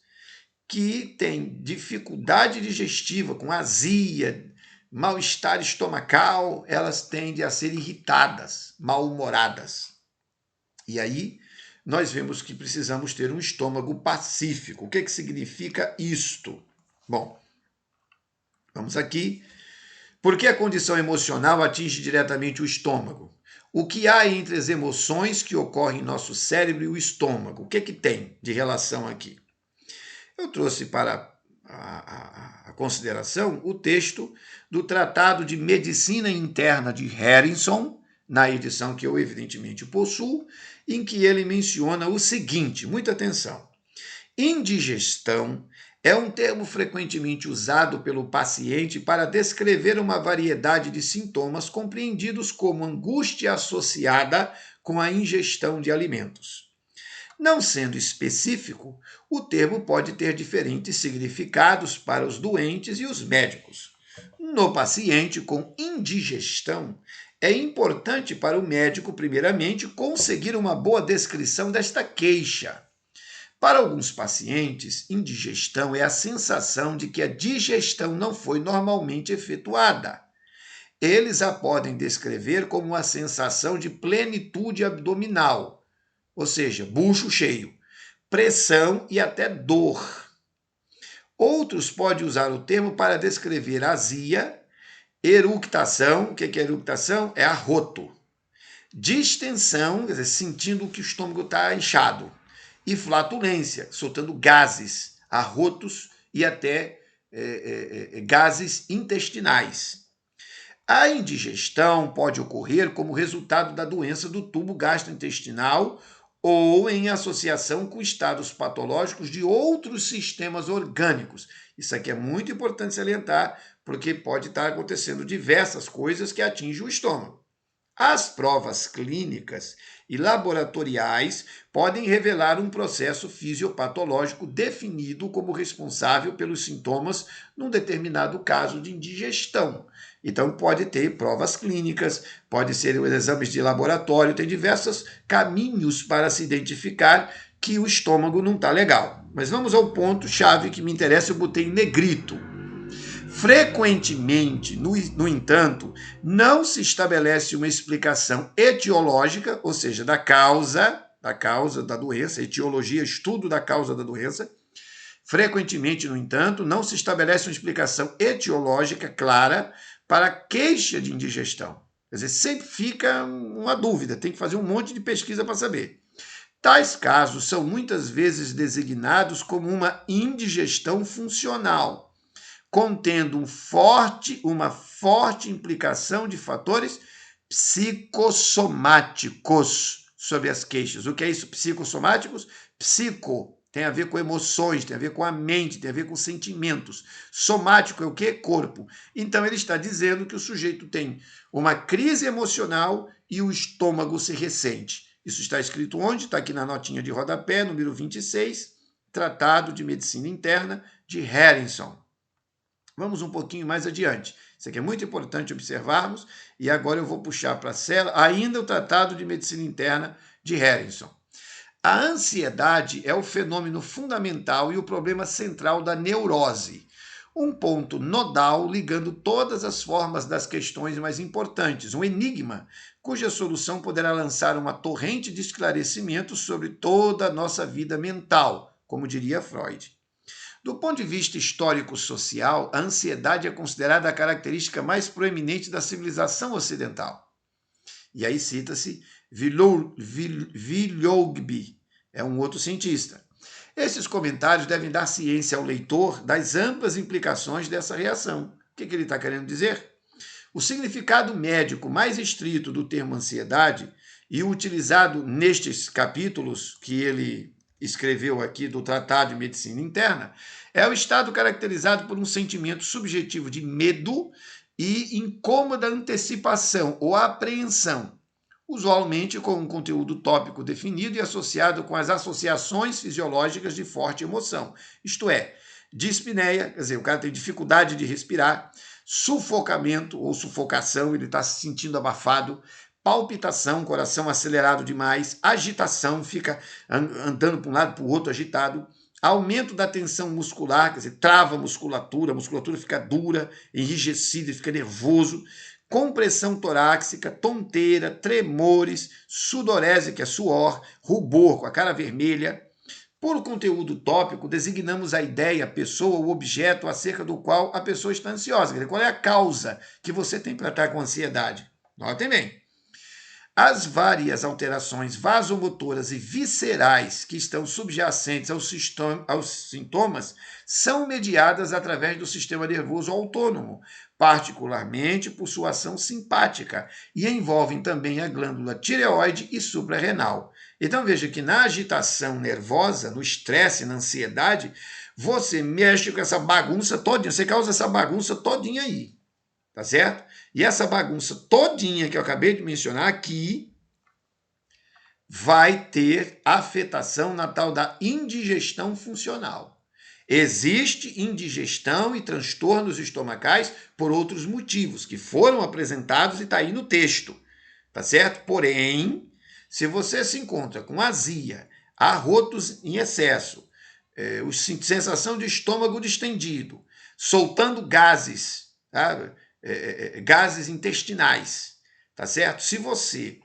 que têm dificuldade digestiva, com azia, mal-estar estomacal, elas tendem a ser irritadas, mal-humoradas. E aí nós vemos que precisamos ter um estômago pacífico. O que significa isto? Bom, vamos aqui. Por que a condição emocional atinge diretamente o estômago? O que há entre as emoções que ocorrem em nosso cérebro e o estômago? O que tem de relação aqui? Eu trouxe para a consideração o texto do Tratado de Medicina Interna de Harrison, na edição que eu evidentemente possuo, em que ele menciona o seguinte, muita atenção: indigestão é um termo frequentemente usado pelo paciente para descrever uma variedade de sintomas compreendidos como angústia associada com a ingestão de alimentos. Não sendo específico, o termo pode ter diferentes significados para os doentes e os médicos. No paciente com indigestão, é importante para o médico, primeiramente, conseguir uma boa descrição desta queixa. Para alguns pacientes, indigestão é a sensação de que a digestão não foi normalmente efetuada. Eles a podem descrever como uma sensação de plenitude abdominal, ou seja, bucho cheio, pressão e até dor. Outros podem usar o termo para descrever azia, eructação. O que é eructação? É arroto. Distensão, quer dizer, sentindo que o estômago está inchado. E flatulência, soltando gases, arrotos e até gases intestinais. A indigestão pode ocorrer como resultado da doença do tubo gastrointestinal ou em associação com estados patológicos de outros sistemas orgânicos. Isso aqui é muito importante salientar, porque pode estar acontecendo diversas coisas que atingem o estômago. As provas clínicas e laboratoriais podem revelar um processo fisiopatológico definido como responsável pelos sintomas num determinado caso de indigestão. Então, pode ter provas clínicas, pode ser exames de laboratório, tem diversos caminhos para se identificar que o estômago não está legal. Mas vamos ao ponto-chave que me interessa, eu botei em negrito. Frequentemente, no entanto, não se estabelece uma explicação etiológica, ou seja, da causa da doença, etiologia, estudo da causa da doença. Frequentemente, no entanto, não se estabelece uma explicação etiológica clara para a queixa de indigestão. Quer dizer, sempre fica uma dúvida, tem que fazer um monte de pesquisa para saber. Tais casos são muitas vezes designados como uma indigestão funcional, contendo uma forte implicação de fatores psicossomáticos sobre as queixas. O que é isso, psicossomáticos? Psico tem a ver com emoções, tem a ver com a mente, tem a ver com sentimentos. Somático é o quê? Corpo. Então ele está dizendo que o sujeito tem uma crise emocional e o estômago se ressente. Isso está escrito onde? Está aqui na notinha de rodapé, número 26, Tratado de Medicina Interna de Harrison. Vamos um pouquinho mais adiante. Isso aqui é muito importante observarmos, e agora eu vou puxar para a cela ainda o Tratado de Medicina Interna de Harrison. A ansiedade é o fenômeno fundamental e o problema central da neurose, um ponto nodal ligando todas as formas das questões mais importantes, um enigma cuja solução poderá lançar uma torrente de esclarecimento sobre toda a nossa vida mental, como diria Freud. Do ponto de vista histórico-social, a ansiedade é considerada a característica mais proeminente da civilização ocidental. E aí cita-se Willoughby, é um outro cientista. Esses comentários devem dar ciência ao leitor das amplas implicações dessa reação. O que ele está querendo dizer? O significado médico mais estrito do termo ansiedade e o utilizado nestes capítulos que ele escreveu aqui do Tratado de Medicina Interna é o estado caracterizado por um sentimento subjetivo de medo e incômoda antecipação ou apreensão, usualmente com um conteúdo tópico definido e associado com as associações fisiológicas de forte emoção, isto é, dispneia, quer dizer, o cara tem dificuldade de respirar, sufocamento ou sufocação, ele está se sentindo abafado, palpitação, coração acelerado demais, agitação, fica andando para um lado para o outro agitado, aumento da tensão muscular, quer dizer, trava a musculatura fica dura, enrijecida, fica nervoso, compressão torácica, tonteira, tremores, sudorese, que é suor, rubor, com a cara vermelha. Por conteúdo tópico, designamos a ideia, a pessoa, o objeto acerca do qual a pessoa está ansiosa. Qual é a causa que você tem para estar com ansiedade? Notem bem. As várias alterações vasomotoras e viscerais que estão subjacentes aos sintomas são mediadas através do sistema nervoso autônomo, particularmente por sua ação simpática, e envolvem também a glândula tireoide e suprarrenal. Então veja que na agitação nervosa, no estresse, na ansiedade, você mexe com essa bagunça todinha, você causa essa bagunça todinha aí, tá certo? E essa bagunça todinha que eu acabei de mencionar aqui vai ter afetação na tal da indigestão funcional. Existe indigestão e transtornos estomacais por outros motivos que foram apresentados e está aí no texto, tá certo? Porém, se você se encontra com azia, arrotos em excesso, sensação de estômago distendido, soltando gases, sabe? Gases intestinais, tá certo? Se você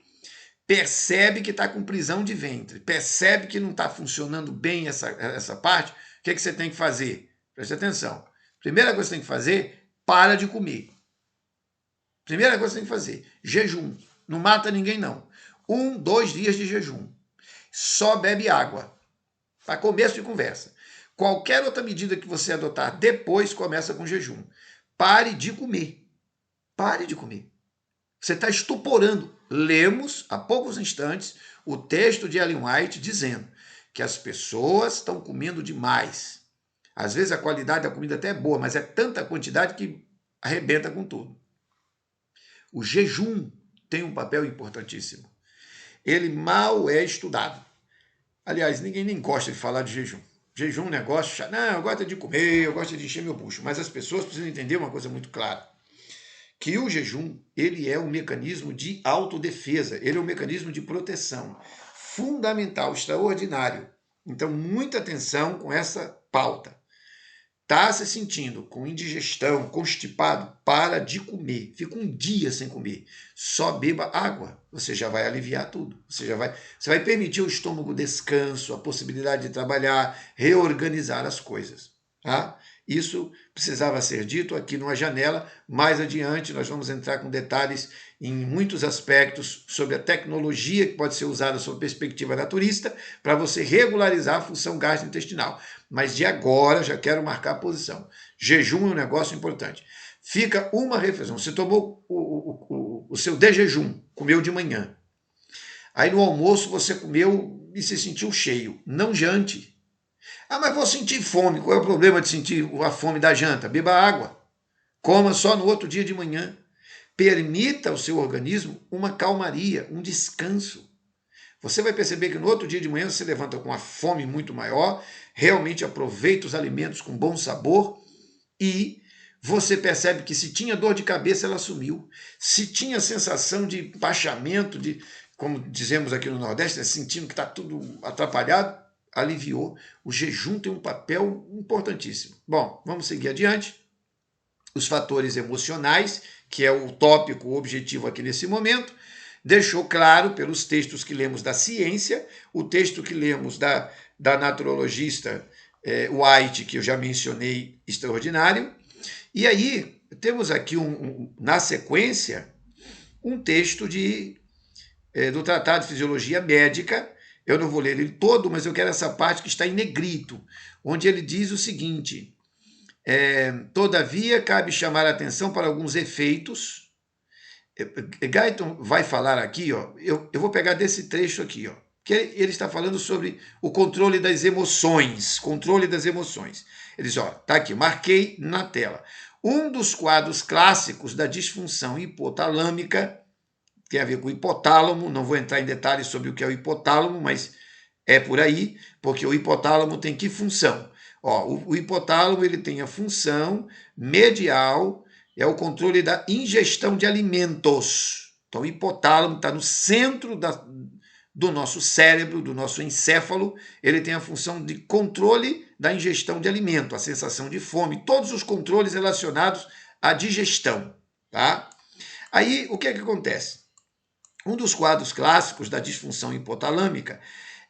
percebe que está com prisão de ventre, percebe que não está funcionando bem essa parte, o que você tem que fazer? Preste atenção. Primeira coisa que você tem que fazer, para de comer. Primeira coisa que você tem que fazer, jejum. Não mata ninguém, não. 1, 2 dias de jejum. Só bebe água. Para começo de conversa. Qualquer outra medida que você adotar depois começa com jejum. Pare de comer. Pare de comer. Você está estuporando. Lemos, há poucos instantes, o texto de Ellen White dizendo que as pessoas estão comendo demais. Às vezes a qualidade da comida até é boa, mas é tanta quantidade que arrebenta com tudo. O jejum tem um papel importantíssimo. Ele mal é estudado. Aliás, ninguém nem gosta de falar de jejum. Jejum é um negócio, não, eu gosto de comer, eu gosto de encher meu bucho. Mas as pessoas precisam entender uma coisa muito clara. Que o jejum, ele é um mecanismo de autodefesa, ele é um mecanismo de proteção fundamental, extraordinário. Então, muita atenção com essa pauta. Está se sentindo com indigestão, constipado, para de comer. Fica um dia sem comer. Só beba água. Você já vai aliviar tudo. Você vai permitir ao estômago descanso, a possibilidade de trabalhar, reorganizar as coisas. Tá? Isso precisava ser dito aqui numa janela. Mais adiante, nós vamos entrar com detalhes em muitos aspectos sobre a tecnologia que pode ser usada sob perspectiva naturista para você regularizar a função gastrointestinal. Mas de agora já quero marcar a posição. Jejum é um negócio importante. Fica uma refeição. Você tomou o seu de jejum, comeu de manhã. Aí no almoço você comeu e se sentiu cheio. Não jante. Ah, mas vou sentir fome. Qual é o problema de sentir a fome da janta? Beba água. Coma só no outro dia de manhã. Permita ao seu organismo uma calmaria, um descanso. Você vai perceber que no outro dia de manhã você levanta com uma fome muito maior, realmente aproveita os alimentos com bom sabor e você percebe que se tinha dor de cabeça, ela sumiu. Se tinha sensação de empachamento, como dizemos aqui no Nordeste, sentindo que está tudo atrapalhado, aliviou. O jejum tem um papel importantíssimo. Bom, vamos seguir adiante. Os fatores emocionais, que é o tópico, o objetivo aqui nesse momento, deixou claro pelos textos que lemos da ciência, o texto que lemos da naturologista White, que eu já mencionei, extraordinário. E aí temos aqui, na sequência, um texto do Tratado de Fisiologia Médica, Eu não vou ler ele todo, mas eu quero essa parte que está em negrito, onde ele diz o seguinte: todavia, cabe chamar a atenção para alguns efeitos. Guyton vai falar aqui, ó, eu vou pegar desse trecho aqui, ó, que ele está falando sobre o controle das emoções, controle das emoções. Ele diz, ó, tá aqui, marquei na tela. Um dos quadros clássicos da disfunção hipotalâmica tem a ver com o hipotálamo, não vou entrar em detalhes sobre o que é o hipotálamo, mas é por aí, porque o hipotálamo tem que função? Ó, o hipotálamo ele tem a função medial, é o controle da ingestão de alimentos. Então, o hipotálamo está no centro do nosso cérebro, do nosso encéfalo, ele tem a função de controle da ingestão de alimento, a sensação de fome, todos os controles relacionados à digestão, tá? Aí, o que é que acontece? Um dos quadros clássicos da disfunção hipotalâmica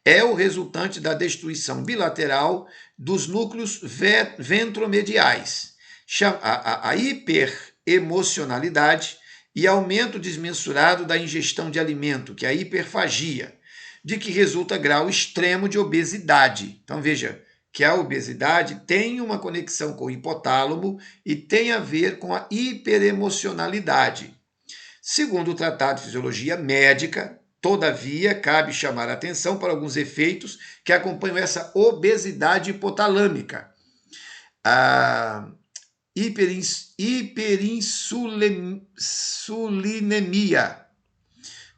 é o resultante da destruição bilateral dos núcleos ventromediais, a hiperemocionalidade e aumento desmensurado da ingestão de alimento, que é a hiperfagia, de que resulta grau extremo de obesidade. Então veja que a obesidade tem uma conexão com o hipotálamo e tem a ver com a hiperemocionalidade. Segundo o Tratado de Fisiologia Médica, todavia, cabe chamar a atenção para alguns efeitos que acompanham essa obesidade hipotalâmica. A hiperinsulinemia.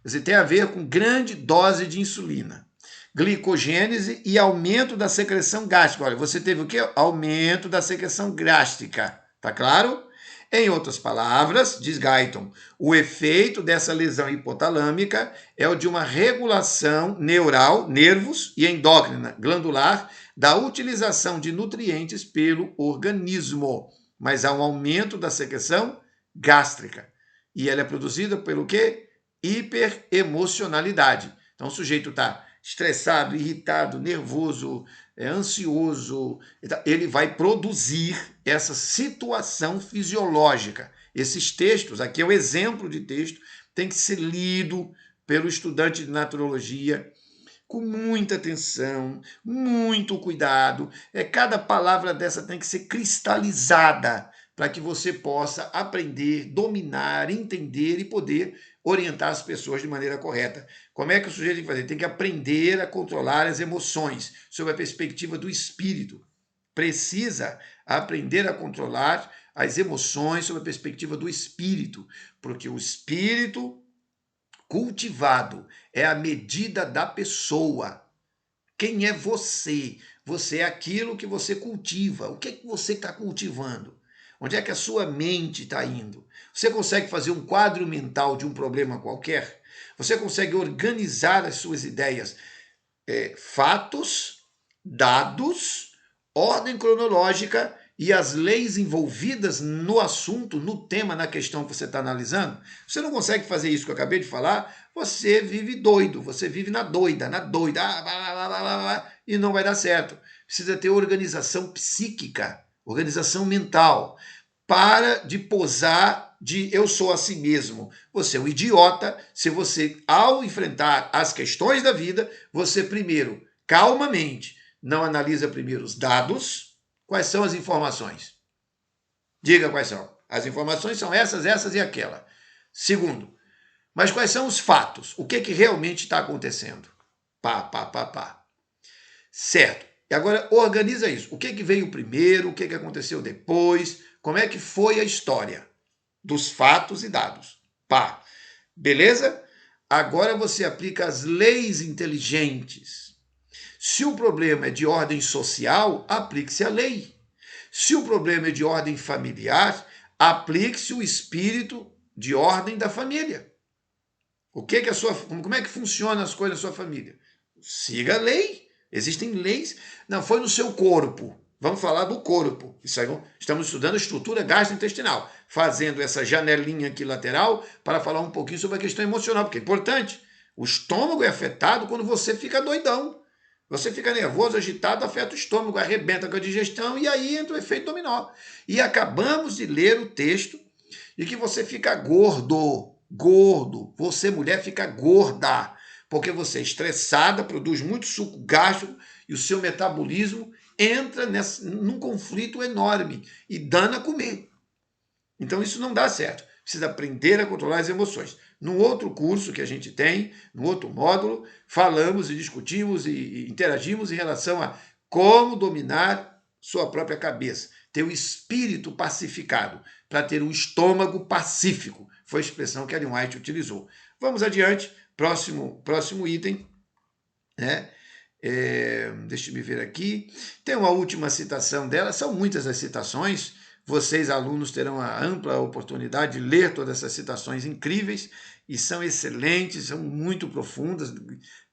Você tem a ver com grande dose de insulina. Glicogênese e aumento da secreção gástrica. Olha, você teve o quê? Aumento da secreção gástrica. Tá claro? Em outras palavras, diz Guyton, o efeito dessa lesão hipotalâmica é o de uma regulação neural, nervos e endócrina, glandular, da utilização de nutrientes pelo organismo. Mas há um aumento da secreção gástrica. E ela é produzida pelo quê? Hiperemocionalidade. Então o sujeito está estressado, irritado, nervoso, ansioso, ele vai produzir essa situação fisiológica. Esses textos, aqui é o exemplo de texto, tem que ser lido pelo estudante de naturologia com muita atenção, muito cuidado. Cada palavra dessa tem que ser cristalizada para que você possa aprender, dominar, entender e poder orientar as pessoas de maneira correta. Como é que o sujeito tem que fazer? Tem que aprender a controlar as emoções, sob a perspectiva do espírito. Precisa aprender a controlar as emoções sob a perspectiva do espírito, porque o espírito cultivado é a medida da pessoa. Quem é você? Você é aquilo que você cultiva. O que é que você está cultivando? Onde é que a sua mente está indo? Você consegue fazer um quadro mental de um problema qualquer? Você consegue organizar as suas ideias? Fatos, dados, ordem cronológica e as leis envolvidas no assunto, no tema, na questão que você está analisando? Você não consegue fazer isso que eu acabei de falar? Você vive doido, você vive na doida, e não vai dar certo. Precisa ter organização psíquica, organização mental. Para de posar de eu sou assim mesmo. Você é um idiota se você, ao enfrentar as questões da vida, você primeiro, calmamente, não analisa primeiro os dados. Quais são as informações? Diga quais são. As informações são essas, essas e aquela. Segundo, mas quais são os fatos? O que realmente está acontecendo? Pá. Certo. E agora organiza isso. O que veio primeiro? O que aconteceu depois? Como é que foi a história dos fatos e dados? Pá. Beleza? Agora você aplica as leis inteligentes. Se o problema é de ordem social, aplique-se a lei. Se o problema é de ordem familiar, aplique-se o espírito de ordem da família. Como é que funcionam as coisas na sua família? Siga a lei. Existem leis. Não, foi no seu corpo. Vamos falar do corpo. Isso aí, estamos estudando a estrutura gastrointestinal, fazendo essa janelinha aqui lateral para falar um pouquinho sobre a questão emocional, porque é importante. O estômago é afetado quando você fica doidão. Você fica nervoso, agitado, afeta o estômago, arrebenta com a digestão e aí entra o efeito dominó. E acabamos de ler o texto de que você fica gordo. Você, mulher, fica gorda, porque você é estressada, produz muito suco gástrico e o seu metabolismo entra num conflito enorme e dana comer. Então isso não dá certo. Precisa aprender a controlar as emoções. No outro curso que a gente tem, no outro módulo, falamos e discutimos e interagimos em relação a como dominar sua própria cabeça, ter o espírito pacificado, para ter um estômago pacífico. Foi a expressão que Ellen White utilizou. Vamos adiante, próximo item, né? Deixa eu me ver aqui. Tem uma última citação dela, são muitas as citações. Vocês, alunos, terão a ampla oportunidade de ler todas essas citações incríveis e são excelentes, são muito profundas,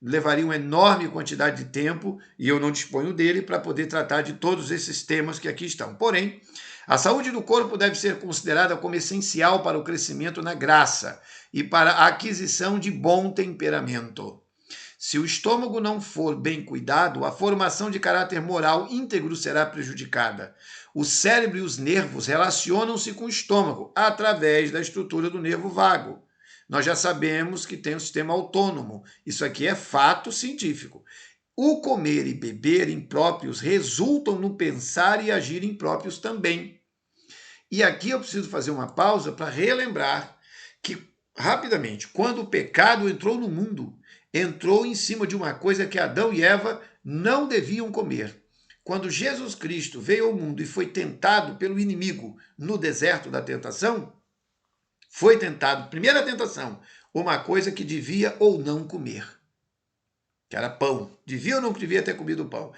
levaria uma enorme quantidade de tempo e eu não disponho dele para poder tratar de todos esses temas que aqui estão. Porém, a saúde do corpo deve ser considerada como essencial para o crescimento na graça e para a aquisição de bom temperamento. Se o estômago não for bem cuidado, a formação de caráter moral íntegro será prejudicada. O cérebro e os nervos relacionam-se com o estômago através da estrutura do nervo vago. Nós já sabemos que tem um sistema autônomo. Isso aqui é fato científico. O comer e beber impróprios resultam no pensar e agir impróprios também. E aqui eu preciso fazer uma pausa para relembrar que, rapidamente, quando o pecado entrou no mundo, entrou em cima de uma coisa que Adão e Eva não deviam comer. Quando Jesus Cristo veio ao mundo e foi tentado pelo inimigo no deserto da tentação, foi tentado, primeira tentação, uma coisa que devia ou não comer, que era pão. Devia ou não devia ter comido pão.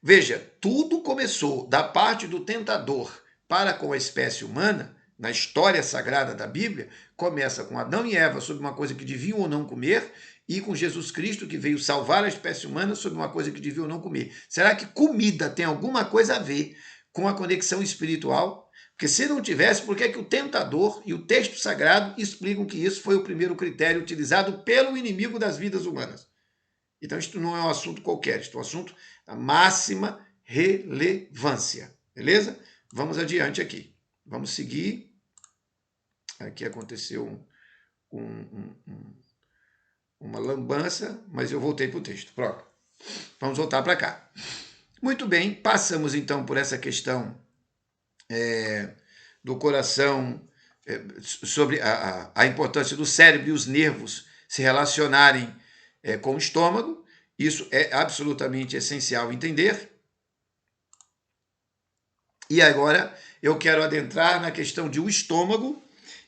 Veja, tudo começou da parte do tentador para com a espécie humana, na história sagrada da Bíblia, começa com Adão e Eva sobre uma coisa que deviam ou não comer, e com Jesus Cristo, que veio salvar a espécie humana sobre uma coisa que deviam não comer. Será que comida tem alguma coisa a ver com a conexão espiritual? Porque se não tivesse, por que é que o tentador e o texto sagrado explicam que isso foi o primeiro critério utilizado pelo inimigo das vidas humanas? Então, isto não é um assunto qualquer, isto é um assunto da máxima relevância. Beleza? Vamos adiante aqui. Vamos seguir. Aqui aconteceu uma lambança, mas eu voltei para o texto. Pronto. Vamos voltar para cá. Muito bem, passamos então por essa questão do coração, sobre a importância do cérebro e os nervos se relacionarem com o estômago. Isso é absolutamente essencial entender. E agora eu quero adentrar na questão de o estômago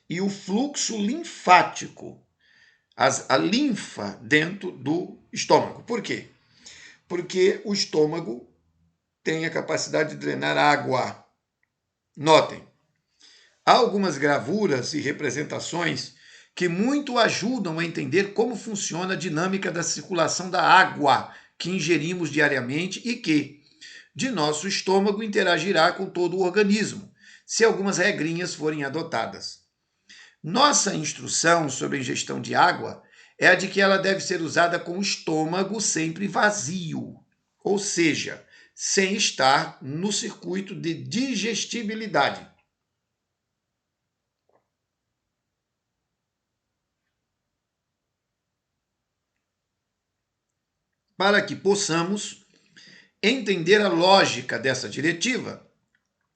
e o fluxo linfático. A linfa dentro do estômago. Por quê? Porque o estômago tem a capacidade de drenar água. Notem, há algumas gravuras e representações que muito ajudam a entender como funciona a dinâmica da circulação da água que ingerimos diariamente e que, de nosso estômago, interagirá com todo o organismo, se algumas regrinhas forem adotadas. Nossa instrução sobre a ingestão de água é a de que ela deve ser usada com o estômago sempre vazio, ou seja, sem estar no circuito de digestibilidade. Para que possamos entender a lógica dessa diretiva,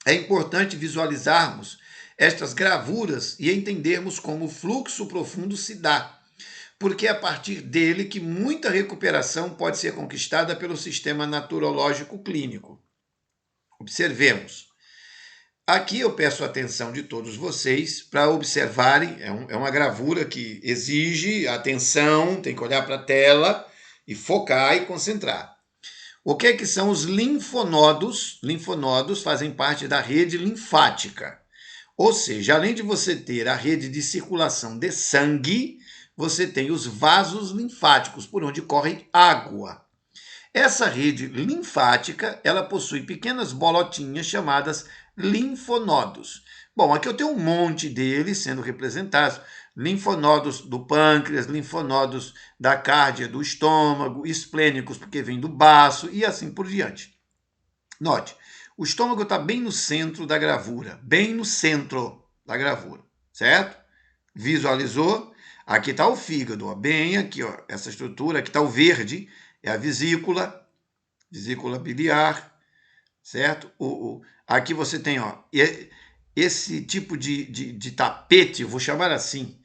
é importante visualizarmos estas gravuras e entendermos como o fluxo profundo se dá, porque é a partir dele que muita recuperação pode ser conquistada pelo sistema naturológico clínico. Observemos. Aqui eu peço a atenção de todos vocês para observarem, é uma gravura que exige atenção, tem que olhar para a tela e focar e concentrar. O que é que são os linfonodos? Linfonodos fazem parte da rede linfática. Ou seja, além de você ter a rede de circulação de sangue, você tem os vasos linfáticos, por onde corre água. Essa rede linfática, ela possui pequenas bolotinhas chamadas linfonodos. Bom, aqui eu tenho um monte deles sendo representados. Linfonodos do pâncreas, linfonodos da cárdia do estômago, esplênicos porque vem do baço e assim por diante. Note, o estômago está bem no centro da gravura, bem no centro da gravura, certo? Visualizou? Aqui está o fígado, ó, bem aqui, ó, essa estrutura, aqui está o verde, é a vesícula biliar, certo? Aqui você tem, ó, esse tipo de tapete, eu vou chamar assim,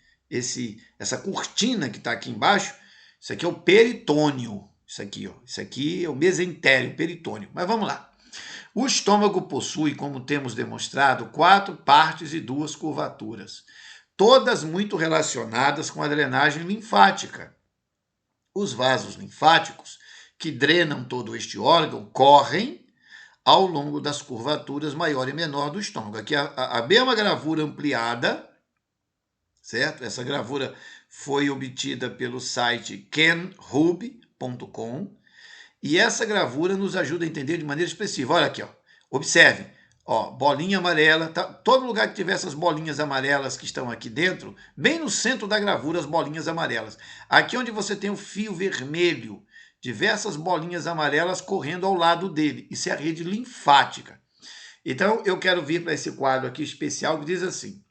essa cortina que está aqui embaixo, isso aqui é o peritônio, isso aqui, ó, isso aqui é o mesentério, peritônio. Mas vamos lá. O estômago possui, como temos demonstrado, 4 partes e 2 curvaturas, todas muito relacionadas com a drenagem linfática. Os vasos linfáticos, que drenam todo este órgão, correm ao longo das curvaturas maior e menor do estômago. Aqui a mesma gravura ampliada, certo? Essa gravura foi obtida pelo site kenhub.com e essa gravura nos ajuda a entender de maneira expressiva. Olha aqui, ó. Observe, ó, bolinha amarela, tá? Todo lugar que tiver essas bolinhas amarelas que estão aqui dentro, bem no centro da gravura, as bolinhas amarelas. Aqui onde você tem o fio vermelho, diversas bolinhas amarelas correndo ao lado dele. Isso é a rede linfática. Então, eu quero vir para esse quadro aqui especial que diz assim: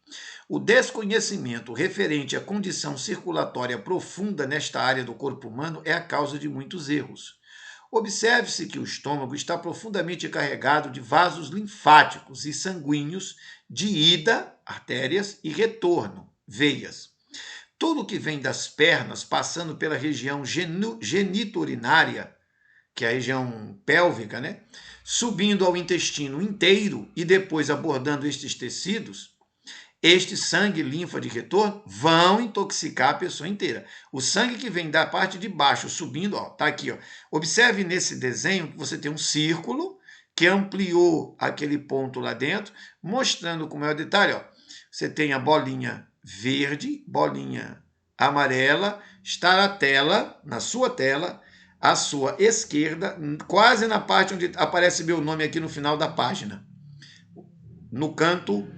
o desconhecimento referente à condição circulatória profunda nesta área do corpo humano é a causa de muitos erros. Observe-se que o estômago está profundamente carregado de vasos linfáticos e sanguíneos de ida, artérias, e retorno, veias. Tudo que vem das pernas, passando pela região geniturinária, que é a região pélvica, né? Subindo ao intestino inteiro e depois abordando estes tecidos, este sangue e linfa de retorno vão intoxicar a pessoa inteira. O sangue que vem da parte de baixo subindo, ó, tá aqui, ó. Observe nesse desenho que você tem um círculo que ampliou aquele ponto lá dentro, mostrando com maior detalhe, ó. Você tem a bolinha verde, bolinha amarela, está na tela, na sua tela, à sua esquerda, quase na parte onde aparece meu nome aqui no final da página, no canto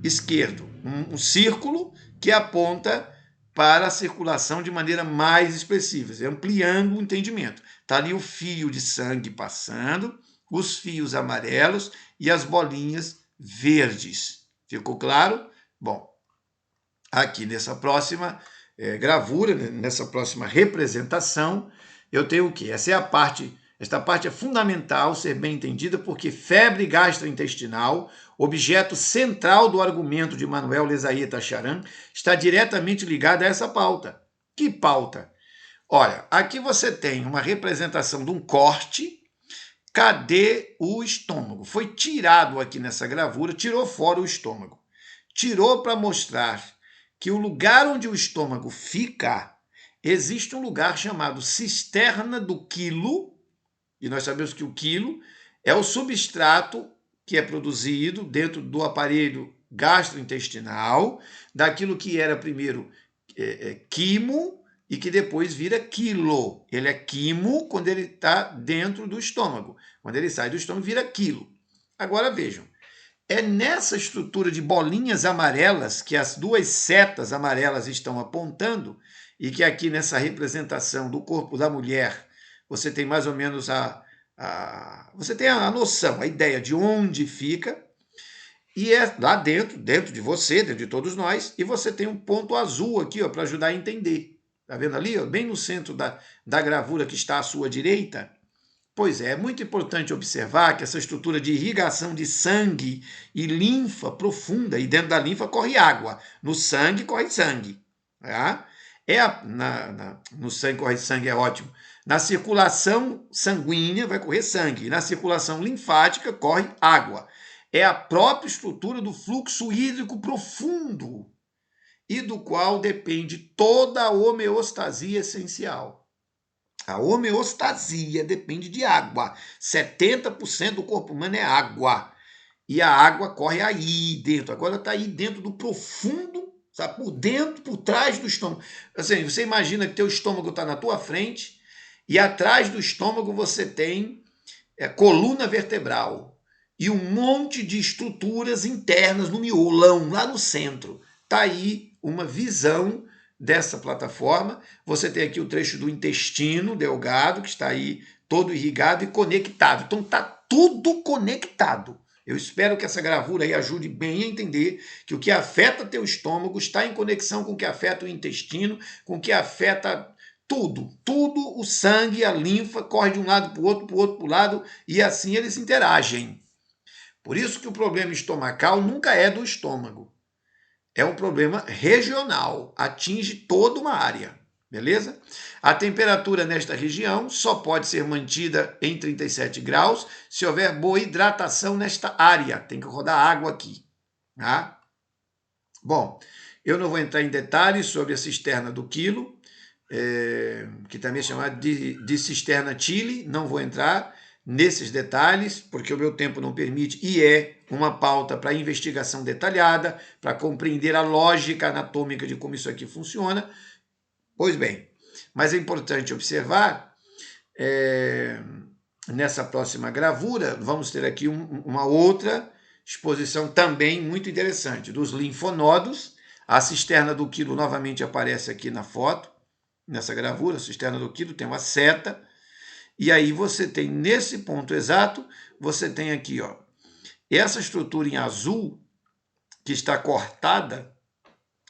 esquerdo, um círculo que aponta para a circulação de maneira mais expressiva, ampliando o entendimento. Está ali o fio de sangue passando, os fios amarelos e as bolinhas verdes. Ficou claro? Bom, aqui nessa próxima gravura, nessa próxima representação, eu tenho o quê? Esta parte é fundamental ser bem entendida porque febre gastrointestinal, objeto central do argumento de Manuel Lezaia Tacharan, está diretamente ligada a essa pauta. Que pauta? Olha, aqui você tem uma representação de um corte. Cadê o estômago? Foi tirado aqui nessa gravura, tirou fora o estômago. Tirou para mostrar que o lugar onde o estômago fica, existe um lugar chamado cisterna do quilo, e nós sabemos que o quilo é o substrato que é produzido dentro do aparelho gastrointestinal, daquilo que era primeiro quimo e que depois vira quilo. Ele é quimo quando ele está dentro do estômago. Quando ele sai do estômago, vira quilo. Agora vejam, é nessa estrutura de bolinhas amarelas que as duas setas amarelas estão apontando e que aqui nessa representação do corpo da mulher você tem mais ou menos você tem a noção, a ideia de onde fica, e é lá dentro de você, dentro de todos nós, e você tem um ponto azul aqui para ajudar a entender. Está vendo ali, ó, bem no centro da gravura que está à sua direita? Pois é muito importante observar que essa estrutura de irrigação de sangue e linfa profunda, e dentro da linfa corre água, no sangue corre sangue. Tá? No sangue corre sangue, é ótimo. Na circulação sanguínea vai correr sangue, na circulação linfática corre água. É a própria estrutura do fluxo hídrico profundo e do qual depende toda a homeostasia essencial. A homeostasia depende de água. 70% do corpo humano é água. E a água corre aí dentro. Agora está aí dentro do profundo, sabe? Por dentro, por trás do estômago. Assim, você imagina que teu estômago está na tua frente e atrás do estômago você tem coluna vertebral e um monte de estruturas internas no miolão, lá no centro. Está aí uma visão dessa plataforma. Você tem aqui o trecho do intestino delgado, que está aí todo irrigado e conectado. Então está tudo conectado. Eu espero que essa gravura aí ajude bem a entender que o que afeta teu estômago está em conexão com o que afeta o intestino, com o que afeta tudo. Tudo, o sangue, a linfa, corre de um lado para o outro, para o outro para o lado, e assim eles interagem. Por isso que o problema estomacal nunca é do estômago. É um problema regional, atinge toda uma área, beleza? A temperatura nesta região só pode ser mantida em 37 graus se houver boa hidratação nesta área. Tem que rodar água aqui, tá? Bom, eu não vou entrar em detalhes sobre a cisterna do quilo, que também é chamada de cisterna Chile, não vou entrar nesses detalhes, porque o meu tempo não permite, e é uma pauta para investigação detalhada, para compreender a lógica anatômica de como isso aqui funciona. Pois bem, mas é importante observar, nessa próxima gravura, vamos ter aqui uma outra exposição também muito interessante, dos linfonodos. A cisterna do quilo novamente aparece aqui na foto, nessa gravura, a cisterna do quilo tem uma seta, e aí você tem, nesse ponto exato, você tem aqui, ó, essa estrutura em azul, que está cortada,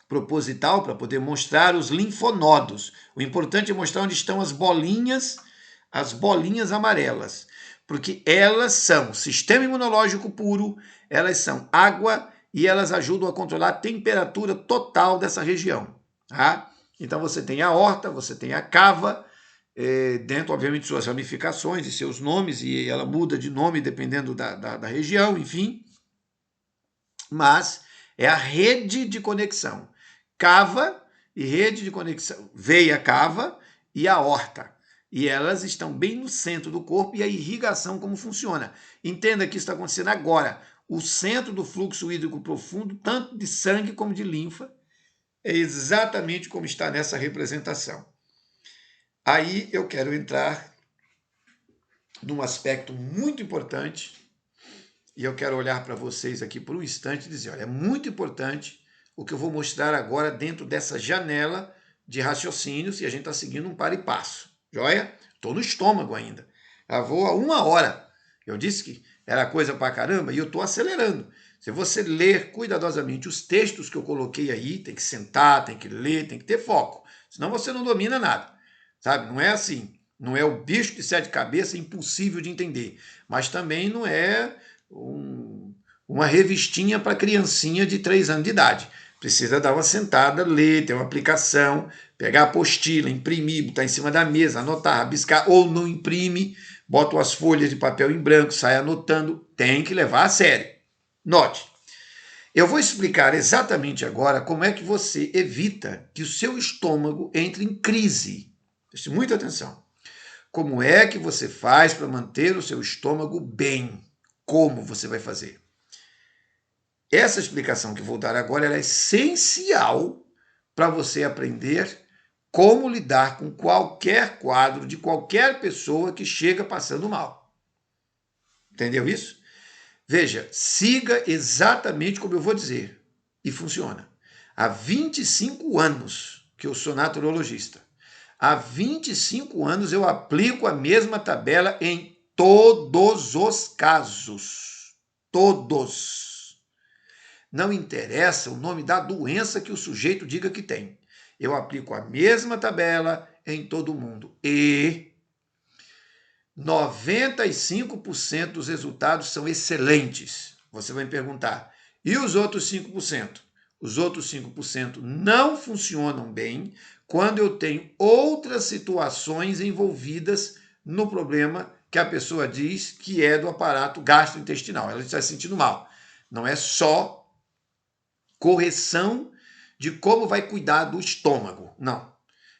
proposital, para poder mostrar os linfonodos. O importante é mostrar onde estão as bolinhas amarelas, porque elas são sistema imunológico puro, elas são água e elas ajudam a controlar a temperatura total dessa região. Tá? Então você tem a aorta, você tem a cava, dentro, obviamente, de suas ramificações e seus nomes, e ela muda de nome dependendo da região, enfim. Mas é a rede de conexão. Cava e rede de conexão. Veia cava e a aorta. E elas estão bem no centro do corpo, e a irrigação como funciona. Entenda que isso está acontecendo agora. O centro do fluxo hídrico profundo, tanto de sangue como de linfa, é exatamente como está nessa representação. Aí eu quero entrar num aspecto muito importante, e eu quero olhar para vocês aqui por um instante e dizer, olha, é muito importante o que eu vou mostrar agora dentro dessa janela de raciocínios, e a gente está seguindo um par e passo, joia? Estou no estômago ainda, já vou a 1 hora. Eu disse que era coisa pra caramba e eu estou acelerando. Se você ler cuidadosamente os textos que eu coloquei aí, tem que sentar, tem que ler, tem que ter foco, senão você não domina nada. Sabe? Não é assim, não é o bicho de 7 cabeças, impossível de entender, mas também não é uma revistinha para criancinha de 3 anos de idade. Precisa dar uma sentada, ler, ter uma aplicação, pegar a apostila, imprimir, botar em cima da mesa, anotar, rabiscar, ou não imprime, bota as folhas de papel em branco, sai anotando, tem que levar a sério. Note, eu vou explicar exatamente agora como é que você evita que o seu estômago entre em crise. Preste muita atenção. Como é que você faz para manter o seu estômago bem? Como você vai fazer? Essa explicação que vou dar agora ela é essencial para você aprender como lidar com qualquer quadro de qualquer pessoa que chega passando mal. Entendeu isso? Veja, siga exatamente como eu vou dizer. E funciona. Há 25 anos que eu sou naturologista. Há 25 anos eu aplico a mesma tabela em todos os casos. Todos. Não interessa o nome da doença que o sujeito diga que tem. Eu aplico a mesma tabela em todo mundo. E 95% dos resultados são excelentes. Você vai me perguntar, e os outros 5%? Os outros 5% não funcionam bem quando eu tenho outras situações envolvidas no problema que a pessoa diz que é do aparato gastrointestinal. Ela está se sentindo mal. Não é só correção de como vai cuidar do estômago. Não.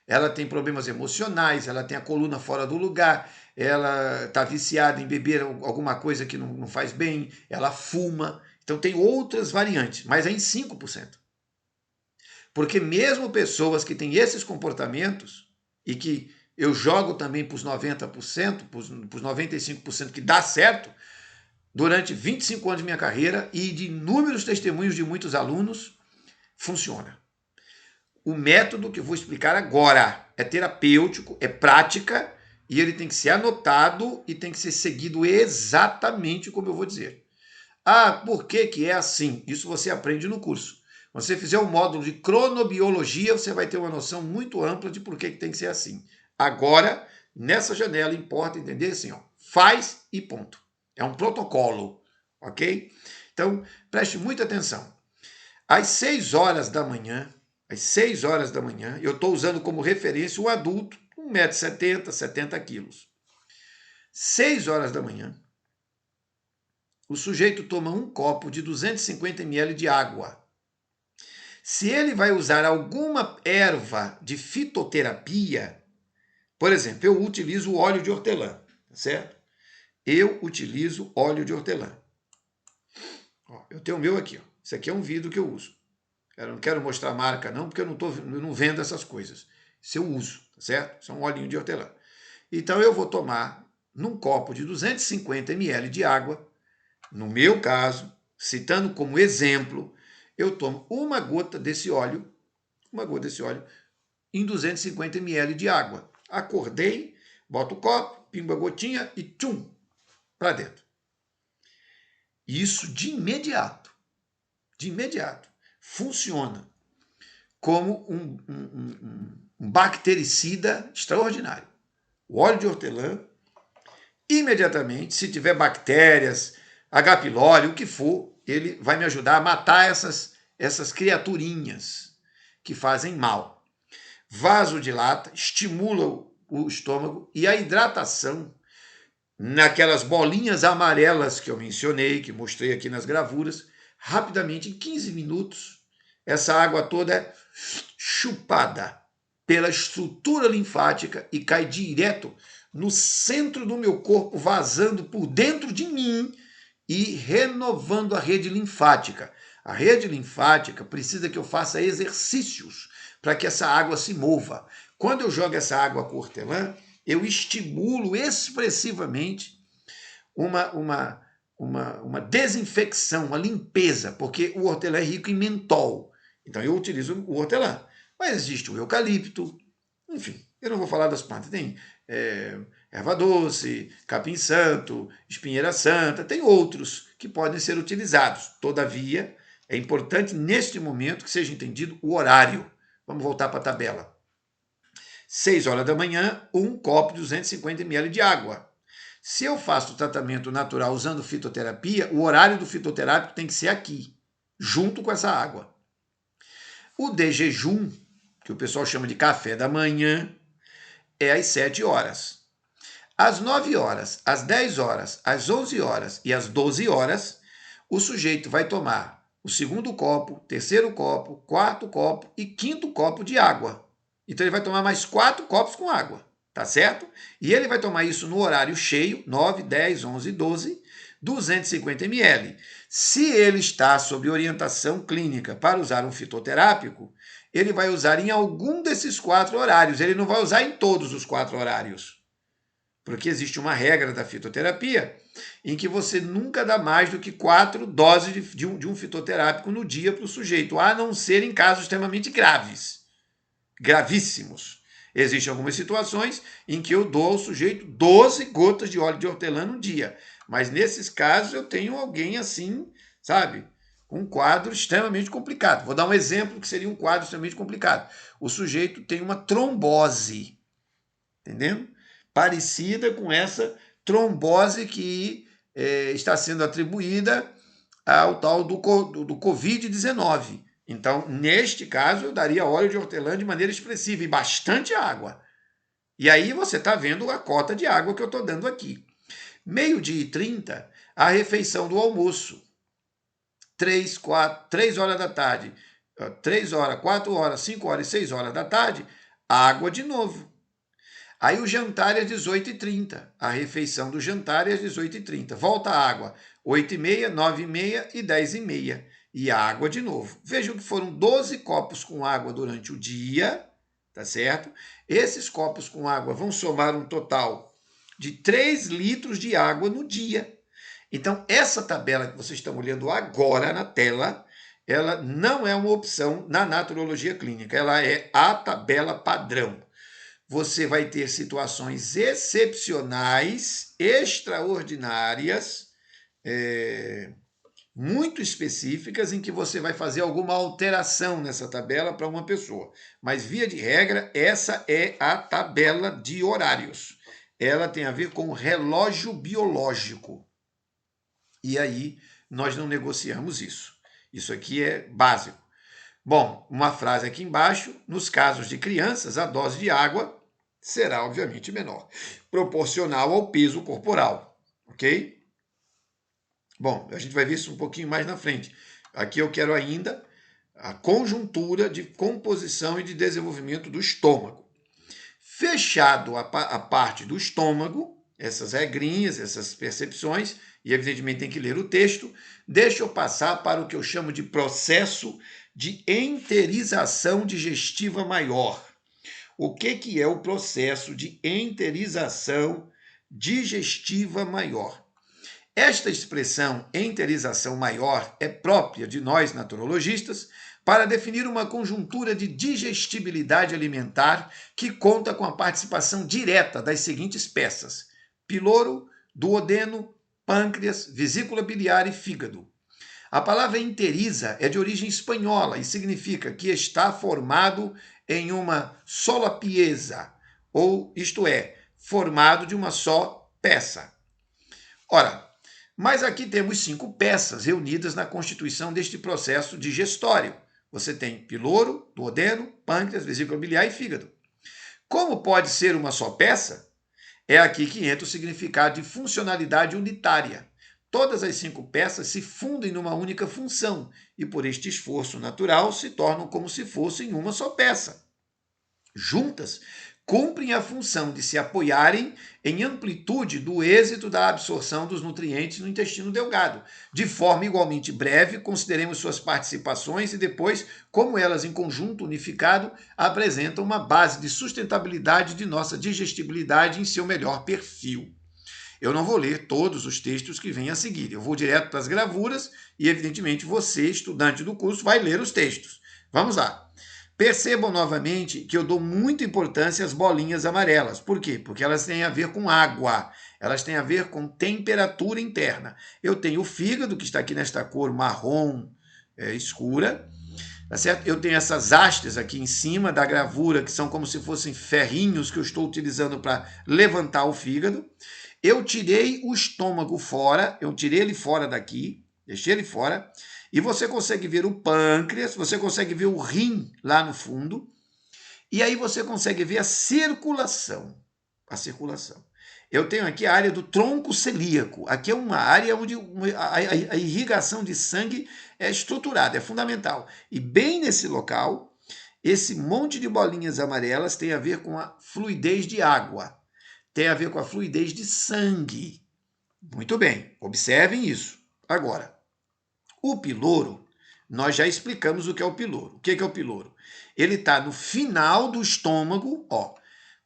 Ela tem problemas emocionais, ela tem a coluna fora do lugar, ela está viciada em beber alguma coisa que não faz bem, ela fuma. Então tem outras variantes, mas é em 5%. Porque mesmo pessoas que têm esses comportamentos, e que eu jogo também para os 90%, para os 95% que dá certo, durante 25 anos de minha carreira e de inúmeros testemunhos de muitos alunos, funciona. O método que eu vou explicar agora é terapêutico, é prática, e ele tem que ser anotado e tem que ser seguido exatamente como eu vou dizer. Ah, por que que é assim? Isso você aprende no curso. Quando você fizer o módulo de cronobiologia, você vai ter uma noção muito ampla de por que que tem que ser assim. Agora, nessa janela, importa entender assim, ó, faz e ponto. É um protocolo, ok? Então, preste muita atenção. Às 6 horas da manhã, eu estou usando como referência um adulto, 1,70 m, 70 quilos. 6 horas da manhã, o sujeito toma um copo de 250 ml de água. Se ele vai usar alguma erva de fitoterapia, por exemplo, eu utilizo óleo de hortelã, certo? Eu utilizo óleo de hortelã. Ó, eu tenho o meu aqui, ó. Isso aqui é um vidro que eu uso. Eu não quero mostrar a marca, não, porque eu não vendo essas coisas. Isso eu uso, tá certo? Isso é um olhinho de hortelã. Então eu vou tomar num copo de 250 ml de água. No meu caso, citando como exemplo, eu tomo uma gota desse óleo em 250 ml de água. Acordei, boto o copo, pingo a gotinha e tchum, para dentro. Isso de imediato, funciona como um bactericida extraordinário. O óleo de hortelã, imediatamente, se tiver bactérias, H. pylori, o que for, ele vai me ajudar a matar essas criaturinhas que fazem mal. Vasodilata, estimula o estômago e a hidratação naquelas bolinhas amarelas que eu mencionei, que mostrei aqui nas gravuras, rapidamente, em 15 minutos, essa água toda é chupada pela estrutura linfática e cai direto no centro do meu corpo, vazando por dentro de mim e renovando a rede linfática. A rede linfática precisa que eu faça exercícios para que essa água se mova. Quando eu jogo essa água com hortelã, eu estimulo expressivamente uma desinfecção, uma limpeza, porque o hortelã é rico em mentol. Então eu utilizo o hortelã. Mas existe o eucalipto, enfim, eu não vou falar das plantas. Tem erva doce, capim-santo, espinheira santa, tem outros que podem ser utilizados. Todavia, é importante neste momento que seja entendido o horário. Vamos voltar para a tabela. 6 horas da manhã, um copo de 250 ml de água. Se eu faço o tratamento natural usando fitoterapia, o horário do fitoterápico tem que ser aqui, junto com essa água. O de jejum, que o pessoal chama de café da manhã, é às 7 horas. Às 9 horas, às 10 horas, às 11 horas e às 12 horas, o sujeito vai tomar o segundo copo, terceiro copo, quarto copo e quinto copo de água. Então ele vai tomar mais 4 copos com água, tá certo? E ele vai tomar isso no horário cheio, 9, 10, 11, 12, 250 ml. Se ele está sob orientação clínica para usar um fitoterápico, ele vai usar em algum desses 4 horários, ele não vai usar em todos os 4 horários. Porque existe uma regra da fitoterapia em que você nunca dá mais do que 4 doses de um fitoterápico no dia para o sujeito, a não ser em casos extremamente gravíssimos. Existem algumas situações em que eu dou ao sujeito 12 gotas de óleo de hortelã no dia. Mas nesses casos eu tenho alguém assim, sabe? Um quadro extremamente complicado. Vou dar um exemplo que seria um quadro extremamente complicado. O sujeito tem uma trombose, entendendo? Parecida com essa trombose que está sendo atribuída ao tal do Covid-19. Então, neste caso, eu daria óleo de hortelã de maneira expressiva e bastante água. E aí você está vendo a cota de água que eu estou dando aqui. 12h30, a refeição do almoço. 3 horas da tarde, 3 horas, 4 horas, 5 horas e 6 horas da tarde, água de novo. Aí o jantar é às 18h30, a refeição do jantar é às 18h30. Volta a água, 8h30, 9h30 e 10h30. E a água de novo. Vejam que foram 12 copos com água durante o dia, tá certo? Esses copos com água vão somar um total de 3 litros de água no dia. Então, essa tabela que vocês estão olhando agora na tela, ela não é uma opção na naturologia clínica, ela é a tabela padrão. Você vai ter situações excepcionais, extraordinárias, muito específicas em que você vai fazer alguma alteração nessa tabela para uma pessoa. Mas, via de regra, essa é a tabela de horários. Ela tem a ver com o relógio biológico. E aí, nós não negociamos isso. Isso aqui é básico. Bom, uma frase aqui embaixo, nos casos de crianças, a dose de água será, obviamente, menor, proporcional ao peso corporal, ok? Bom, a gente vai ver isso um pouquinho mais na frente. Aqui eu quero ainda a conjuntura de composição e de desenvolvimento do estômago. Fechado a parte do estômago, essas regrinhas, essas percepções, e evidentemente tem que ler o texto, deixa eu passar para o que eu chamo de processo de enterização digestiva maior. O que é o processo de enterização digestiva maior? Esta expressão enterização maior é própria de nós naturologistas para definir uma conjuntura de digestibilidade alimentar que conta com a participação direta das seguintes peças: piloro, duodeno, pâncreas, vesícula biliar e fígado. A palavra enteriza é de origem espanhola e significa que está formado em uma sola pieza, ou isto é, formado de uma só peça. Ora, mas aqui temos 5 peças reunidas na constituição deste processo digestório. Você tem piloro, duodeno, pâncreas, vesícula biliar e fígado. Como pode ser uma só peça? É aqui que entra o significado de funcionalidade unitária. Todas as 5 peças se fundem numa única função e, por este esforço natural, se tornam como se fossem uma só peça. Juntas, cumprem a função de se apoiarem em amplitude do êxito da absorção dos nutrientes no intestino delgado. De forma igualmente breve, consideremos suas participações e depois como elas, em conjunto unificado, apresentam uma base de sustentabilidade de nossa digestibilidade em seu melhor perfil. Eu não vou ler todos os textos que vêm a seguir, eu vou direto para as gravuras e, evidentemente, você, estudante do curso, vai ler os textos. Vamos lá. Percebam novamente que eu dou muita importância às bolinhas amarelas. Por quê? Porque elas têm a ver com água, elas têm a ver com temperatura interna. Eu tenho o fígado, que está aqui nesta cor marrom escura, tá certo? Eu tenho essas hastes aqui em cima da gravura, que são como se fossem ferrinhos que eu estou utilizando para levantar o fígado. Eu tirei o estômago fora, eu tirei ele fora daqui, deixei ele fora, e você consegue ver o pâncreas, você consegue ver o rim lá no fundo, e aí você consegue ver a circulação. A circulação. Eu tenho aqui a área do tronco celíaco. Aqui é uma área onde a irrigação de sangue é estruturada, é fundamental. E bem nesse local, esse monte de bolinhas amarelas tem a ver com a fluidez de água, tem a ver com a fluidez de sangue. Muito bem, observem isso. Agora, o piloro, nós já explicamos o que é o piloro. O que é o piloro? Ele está no final do estômago, ó.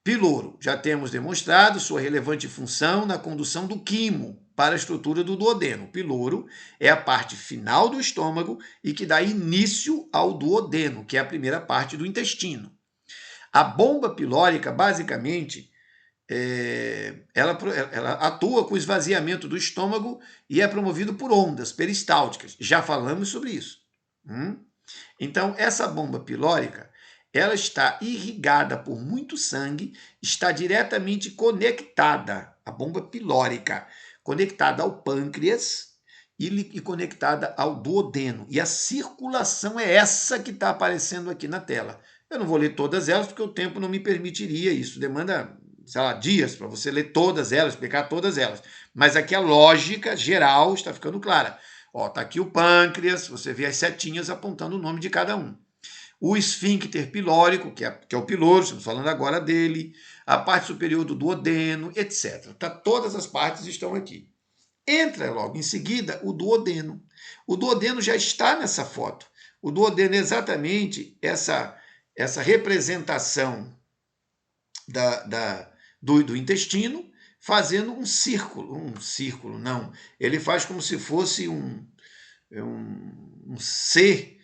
Piloro, já temos demonstrado sua relevante função na condução do quimo para a estrutura do duodeno. O piloro é a parte final do estômago e que dá início ao duodeno, que é a primeira parte do intestino. A bomba pilórica, basicamente, ela atua com o esvaziamento do estômago e é promovido por ondas peristálticas. Já falamos sobre isso. Então, essa bomba pilórica, ela está irrigada por muito sangue, está diretamente conectada, a bomba pilórica, conectada ao pâncreas e conectada ao duodeno. E a circulação é essa que está aparecendo aqui na tela. Eu não vou ler todas elas, porque o tempo não me permitiria isso, demanda, sei lá, dias para você ler todas elas, explicar todas elas. Mas aqui a lógica geral está ficando clara. Ó, tá aqui o pâncreas, você vê as setinhas apontando o nome de cada um. O esfíncter pilórico, que é o piloro, estamos falando agora dele, a parte superior do duodeno, etc. Tá, todas as partes estão aqui. Entra logo em seguida o duodeno. O duodeno já está nessa foto. O duodeno é exatamente essa representação do intestino, fazendo um círculo, não. Ele faz como se fosse um C,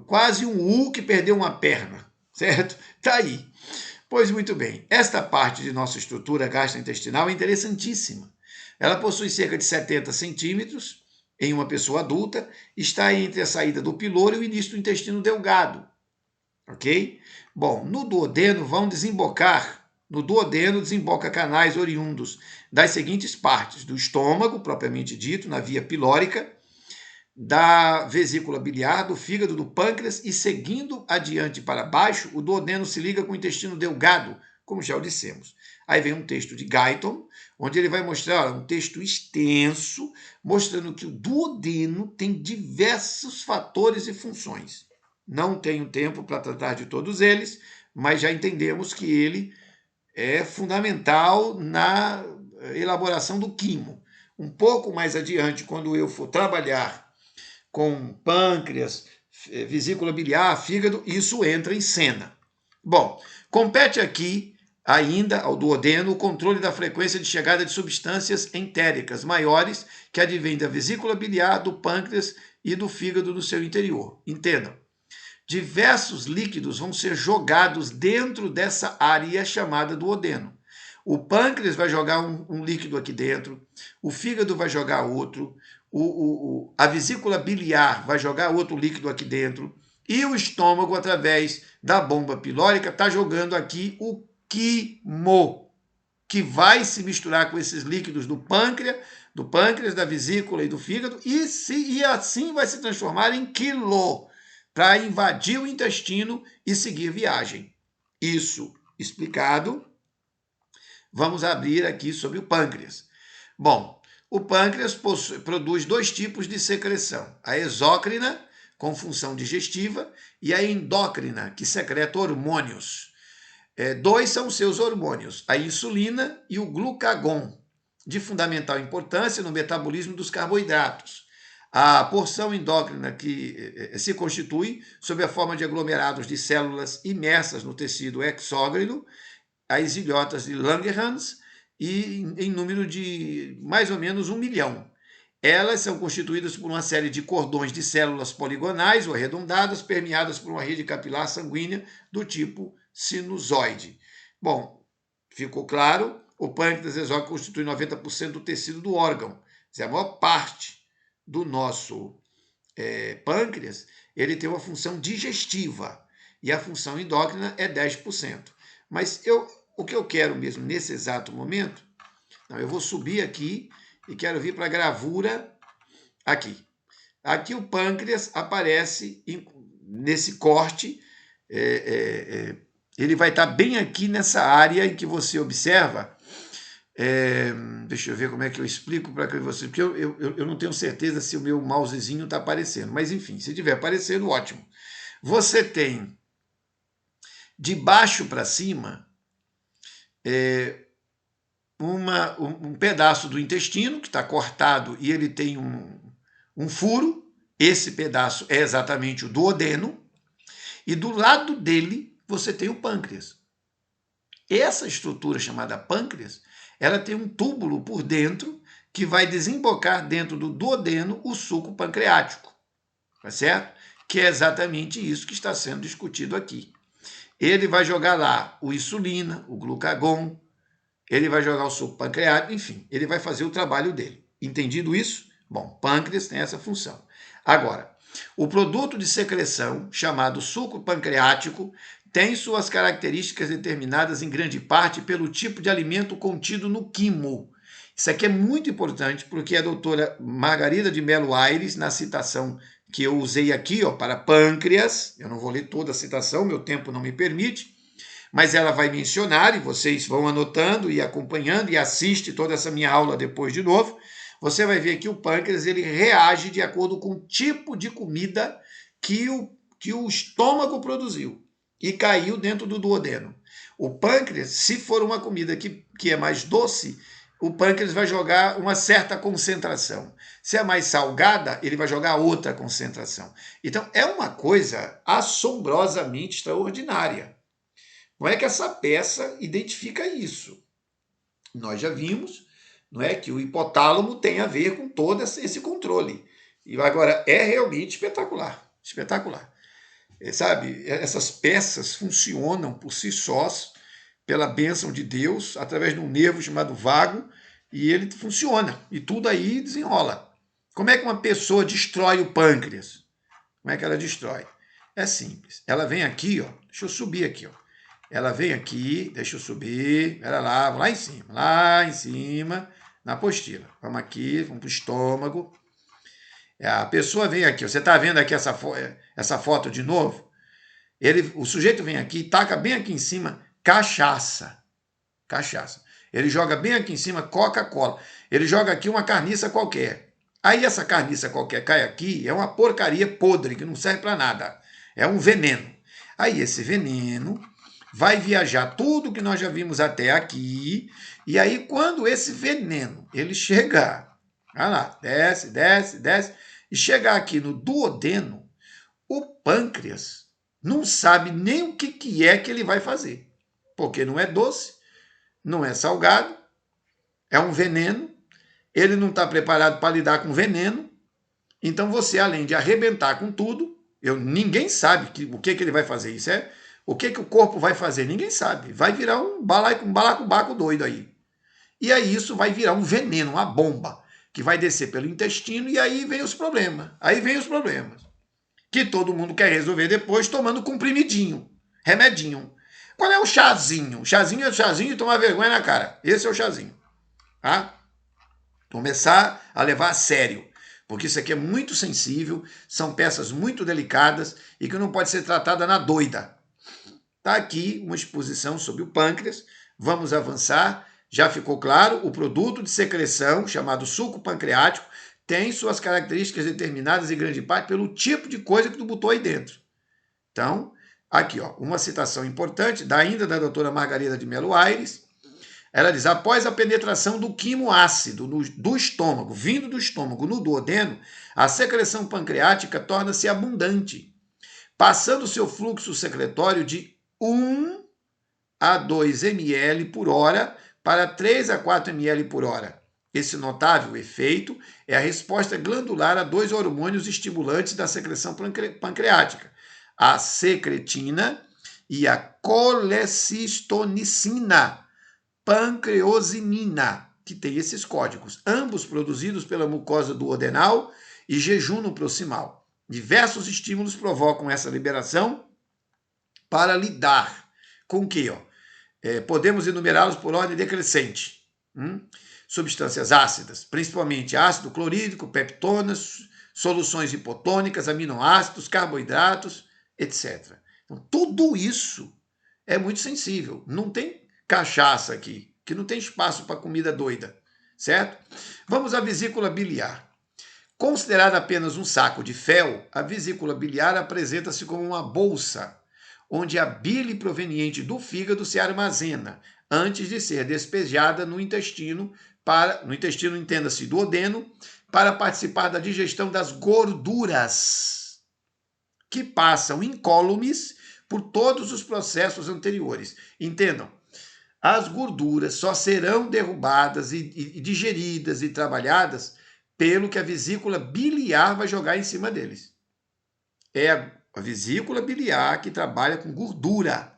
quase um U que perdeu uma perna, certo? Tá aí. Pois muito bem, esta parte de nossa estrutura gastrointestinal é interessantíssima. Ela possui cerca de 70 centímetros, em uma pessoa adulta está entre a saída do piloro e o início do intestino delgado, ok? Bom, no duodeno desemboca canais oriundos das seguintes partes: do estômago, propriamente dito, na via pilórica, da vesícula biliar, do fígado, do pâncreas, e seguindo adiante para baixo, o duodeno se liga com o intestino delgado, como já o dissemos. Aí vem um texto de Guyton, onde ele vai mostrar um texto extenso, mostrando que o duodeno tem diversos fatores e funções. Não tenho tempo para tratar de todos eles, mas já entendemos que ele é fundamental na elaboração do quimo. Um pouco mais adiante, quando eu for trabalhar com pâncreas, vesícula biliar, fígado, isso entra em cena. Bom, compete aqui ainda ao duodeno o controle da frequência de chegada de substâncias entéricas maiores que advêm da vesícula biliar, do pâncreas e do fígado no seu interior. Entendam. Diversos líquidos vão ser jogados dentro dessa área chamada duodeno. O pâncreas vai jogar um líquido aqui dentro, o fígado vai jogar outro, a vesícula biliar vai jogar outro líquido aqui dentro, e o estômago, através da bomba pilórica, está jogando aqui o quimo, que vai se misturar com esses líquidos do pâncreas, da vesícula e do fígado, e assim vai se transformar em quilo, para invadir o intestino e seguir viagem. Isso explicado. Vamos abrir aqui sobre o pâncreas. Bom, o pâncreas produz dois tipos de secreção: a exócrina, com função digestiva, e a endócrina, que secreta hormônios. Dois são seus hormônios, a insulina e o glucagon, de fundamental importância no metabolismo dos carboidratos. A porção endócrina que se constitui sob a forma de aglomerados de células imersas no tecido exócrino, as ilhotas de Langerhans, e em número de mais ou menos 1 milhão. Elas são constituídas por uma série de cordões de células poligonais ou arredondadas, permeadas por uma rede capilar sanguínea do tipo sinusoide. Bom, ficou claro? O pâncreas exócrino constitui 90% do tecido do órgão. A maior parte do nosso pâncreas, ele tem uma função digestiva, e a função endócrina é 10%. Mas o que eu quero mesmo nesse exato momento, eu vou subir aqui e quero vir para a gravura aqui. Aqui o pâncreas aparece nesse corte, ele vai estar bem aqui nessa área em que você observa. Deixa eu ver como é que eu explico para que você, porque eu não tenho certeza se o meu mousezinho está aparecendo, mas enfim, se estiver aparecendo, ótimo. Você tem de baixo para cima um pedaço do intestino que está cortado e ele tem um furo. Esse pedaço é exatamente o duodeno, e do lado dele você tem o pâncreas. Essa estrutura chamada pâncreas, ela tem um túbulo por dentro que vai desembocar dentro do duodeno o suco pancreático, tá certo? Que é exatamente isso que está sendo discutido aqui. Ele vai jogar lá o insulina, o glucagon, ele vai jogar o suco pancreático, enfim, ele vai fazer o trabalho dele. Entendido isso? Bom, pâncreas tem essa função. Agora, o produto de secreção, chamado suco pancreático, tem suas características determinadas em grande parte pelo tipo de alimento contido no quimo. Isso aqui é muito importante, porque a doutora Margarida de Melo Aires, na citação que eu usei aqui, para pâncreas, eu não vou ler toda a citação, meu tempo não me permite, mas ela vai mencionar, e vocês vão anotando e acompanhando, e assiste toda essa minha aula depois de novo, você vai ver que o pâncreas ele reage de acordo com o tipo de comida que o estômago produziu e caiu dentro do duodeno. O pâncreas, se for uma comida que é mais doce, o pâncreas vai jogar uma certa concentração. Se é mais salgada, ele vai jogar outra concentração. Então, é uma coisa assombrosamente extraordinária. Não é que essa peça identifica isso. Nós já vimos, não é, que o hipotálamo tem a ver com todo esse controle. E agora, é realmente espetacular. Espetacular. Sabe, essas peças funcionam por si sós, pela bênção de Deus, através de um nervo chamado vago, e ele funciona, e tudo aí desenrola. Como é que uma pessoa destrói o pâncreas? Como é que ela destrói? É simples. Ela vem aqui, ó. Deixa eu subir aqui, ó. Ela vem aqui, deixa eu subir. Pera lá, vou lá em cima, na apostila. Vamos aqui, vamos para o estômago. A pessoa vem aqui, você está vendo aqui essa foto de novo? O sujeito vem aqui e taca bem aqui em cima cachaça. Cachaça. Ele joga bem aqui em cima Coca-Cola. Ele joga aqui uma carniça qualquer. Aí essa carniça qualquer cai aqui, é uma porcaria podre, que não serve para nada. É um veneno. Aí esse veneno vai viajar tudo que nós já vimos até aqui, e aí quando esse veneno, ele chegar, olha lá, desce, desce, desce, e chegar aqui no duodeno, o pâncreas não sabe nem o que é que ele vai fazer, porque não é doce, não é salgado, é um veneno, ele não está preparado para lidar com veneno, então você, além de arrebentar com tudo, ninguém sabe o que ele vai fazer, isso é o que o corpo vai fazer, ninguém sabe, vai virar um balacobaco doido aí. E aí isso vai virar um veneno, uma bomba, que vai descer pelo intestino e aí vem os problemas, que todo mundo quer resolver depois tomando comprimidinho, remedinho. Qual é o chazinho? O chazinho é o chazinho de tomar vergonha na cara. Esse é o chazinho. Tá? Começar a levar a sério. Porque isso aqui é muito sensível, são peças muito delicadas e que não pode ser tratada na doida. Está aqui uma exposição sobre o pâncreas. Vamos avançar. Já ficou claro, o produto de secreção, chamado suco pancreático, tem suas características determinadas em grande parte pelo tipo de coisa que tu botou aí dentro. Então, aqui, ó, uma citação importante, ainda da doutora Margarida de Melo Aires. Ela diz, após a penetração do quimo ácido do estômago, vindo do estômago no duodeno, a secreção pancreática torna-se abundante, passando seu fluxo secretório de 1 a 2 ml por hora para 3 a 4 ml por hora. Esse notável efeito é a resposta glandular a dois hormônios estimulantes da secreção pancreática, a secretina e a colecistonicina, pancreosinina, que tem esses códigos, ambos produzidos pela mucosa duodenal e jejum no proximal. Diversos estímulos provocam essa liberação para lidar com o quê? Podemos enumerá-los por ordem decrescente. Substâncias ácidas, principalmente ácido clorídrico, peptonas, soluções hipotônicas, aminoácidos, carboidratos, etc. Então, tudo isso é muito sensível. Não tem cachaça aqui, que não tem espaço para comida doida, certo? Vamos à vesícula biliar. Considerada apenas um saco de fel, a vesícula biliar apresenta-se como uma bolsa, onde a bile proveniente do fígado se armazena, antes de ser despejada no intestino, entenda-se, duodeno, para participar da digestão das gorduras, que passam incólumes por todos os processos anteriores. Entendam, as gorduras só serão derrubadas e digeridas e trabalhadas pelo que a vesícula biliar vai jogar em cima deles. É a vesícula biliar que trabalha com gordura.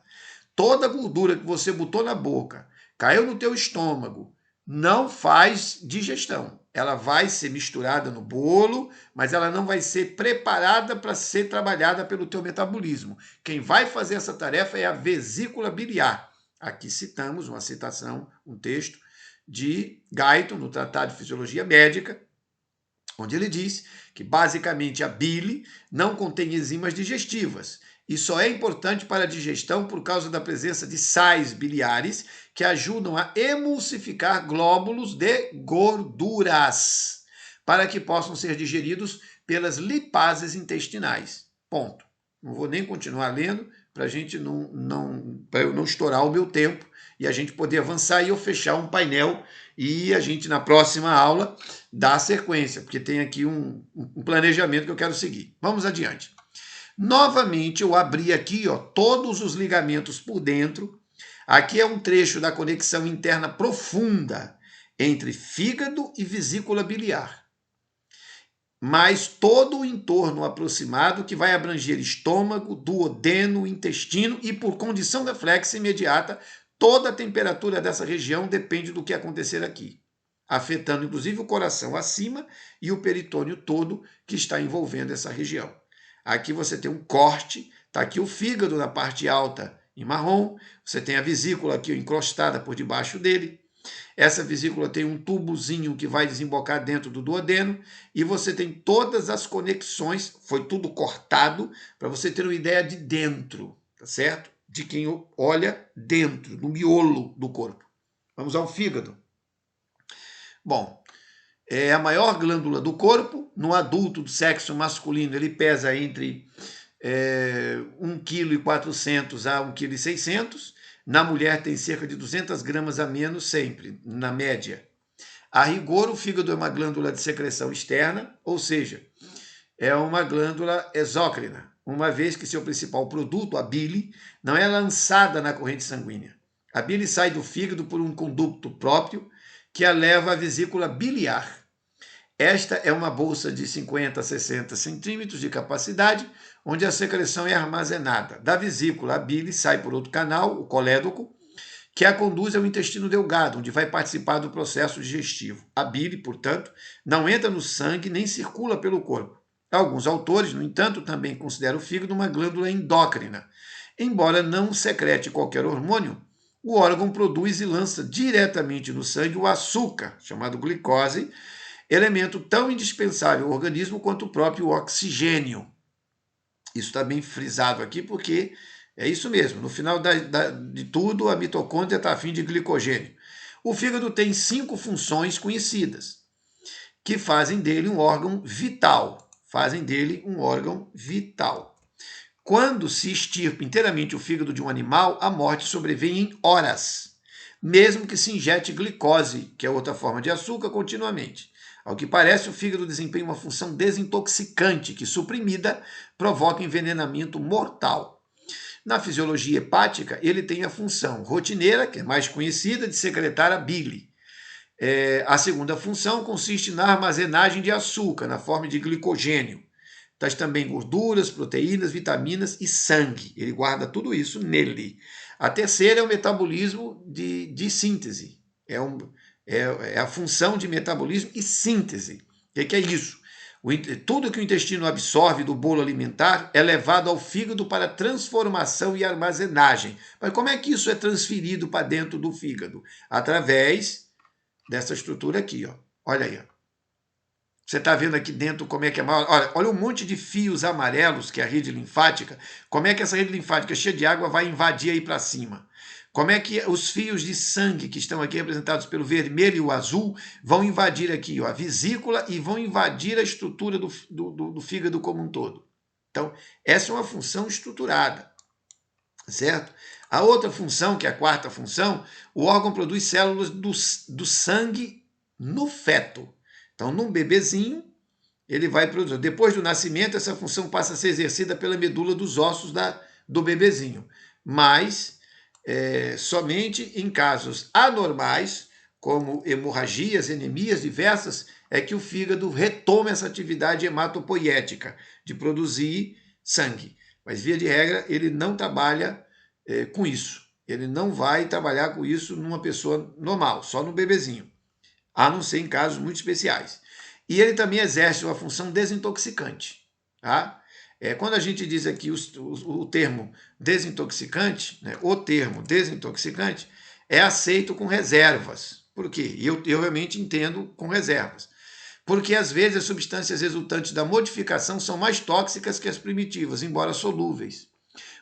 Toda gordura que você botou na boca, caiu no teu estômago, não faz digestão. Ela vai ser misturada no bolo, mas ela não vai ser preparada para ser trabalhada pelo teu metabolismo. Quem vai fazer essa tarefa é a vesícula biliar. Aqui citamos uma citação, um texto de Guyton, no Tratado de Fisiologia Médica, onde ele diz que basicamente a bile não contém enzimas digestivas e só é importante para a digestão por causa da presença de sais biliares que ajudam a emulsificar glóbulos de gorduras para que possam ser digeridos pelas lipases intestinais. Ponto. Não vou nem continuar lendo para a gente para eu não estourar o meu tempo e a gente poder avançar e eu fechar um painel e a gente na próxima aula dá sequência, porque tem aqui um planejamento que eu quero seguir. Vamos adiante. Novamente, eu abri aqui todos os ligamentos por dentro. Aqui é um trecho da conexão interna profunda entre fígado e vesícula biliar. Mas todo o entorno aproximado que vai abranger estômago, duodeno, intestino e, por condição reflexa imediata, toda a temperatura dessa região depende do que acontecer aqui. afetando inclusive o coração acima e o peritônio todo que está envolvendo essa região. Aqui você tem um corte, está aqui o fígado na parte alta em marrom, você tem a vesícula aqui encrostada por debaixo dele, essa vesícula tem um tubozinho que vai desembocar dentro do duodeno e você tem todas as conexões, foi tudo cortado para você ter uma ideia de dentro, tá certo? De quem olha dentro, no miolo do corpo. Vamos ao fígado. Bom, é a maior glândula do corpo. No adulto do sexo masculino, ele pesa entre 1,4 kg a 1,6 kg. Na mulher tem cerca de 200 gramas a menos sempre, na média. A rigor, o fígado é uma glândula de secreção externa, ou seja, é uma glândula exócrina, uma vez que seu principal produto, a bile, não é lançada na corrente sanguínea. A bile sai do fígado por um conduto próprio que a leva à vesícula biliar. Esta é uma bolsa de 50 a 60 centímetros de capacidade, onde a secreção é armazenada. Da vesícula, a bile sai por outro canal, o colédoco, que a conduz ao intestino delgado, onde vai participar do processo digestivo. A bile, portanto, não entra no sangue nem circula pelo corpo. Alguns autores, no entanto, também consideram o fígado uma glândula endócrina. Embora não secrete qualquer hormônio, o órgão produz e lança diretamente no sangue o açúcar, chamado glicose, elemento tão indispensável ao organismo quanto o próprio oxigênio. Isso está bem frisado aqui porque é isso mesmo, no final de tudo a mitocôndria está a fim de glicogênio. O fígado tem 5 funções conhecidas, que fazem dele um órgão vital. Quando se extirpa inteiramente o fígado de um animal, a morte sobrevém em horas, mesmo que se injete glicose, que é outra forma de açúcar, continuamente. Ao que parece, o fígado desempenha uma função desintoxicante, que, suprimida, provoca envenenamento mortal. Na fisiologia hepática, ele tem a função rotineira, que é mais conhecida, de secretar a bile. A segunda função consiste na armazenagem de açúcar, na forma de glicogênio. Traz também gorduras, proteínas, vitaminas e sangue. Ele guarda tudo isso nele. A terceira é o metabolismo de síntese. É a função de metabolismo e síntese. O que é isso? Tudo que o intestino absorve do bolo alimentar é levado ao fígado para transformação e armazenagem. Mas como é que isso é transferido para dentro do fígado? Através dessa estrutura aqui, ó. Olha aí, ó. Você está vendo aqui dentro como é que é maior. Olha um monte de fios amarelos, que é a rede linfática. Como é que essa rede linfática cheia de água vai invadir aí para cima? Como é que os fios de sangue, que estão aqui representados pelo vermelho e o azul, vão invadir aqui, ó, a vesícula e vão invadir a estrutura do fígado como um todo? Então, essa é uma função estruturada, certo? A outra função, que é a quarta função, o órgão produz células do sangue no feto. Então, num bebezinho, ele vai produzir. Depois do nascimento, essa função passa a ser exercida pela medula dos ossos do bebezinho. Mas somente em casos anormais, como hemorragias, anemias diversas, é que o fígado retoma essa atividade hematopoiética de produzir sangue. Mas, via de regra, ele não trabalha com isso. Ele não vai trabalhar com isso numa pessoa normal, só no bebezinho, a não ser em casos muito especiais. E ele também exerce uma função desintoxicante. Tá? Quando a gente diz aqui o termo desintoxicante, né, o termo desintoxicante é aceito com reservas. Por quê? Eu realmente entendo com reservas. Porque, às vezes, as substâncias resultantes da modificação são mais tóxicas que as primitivas, embora solúveis.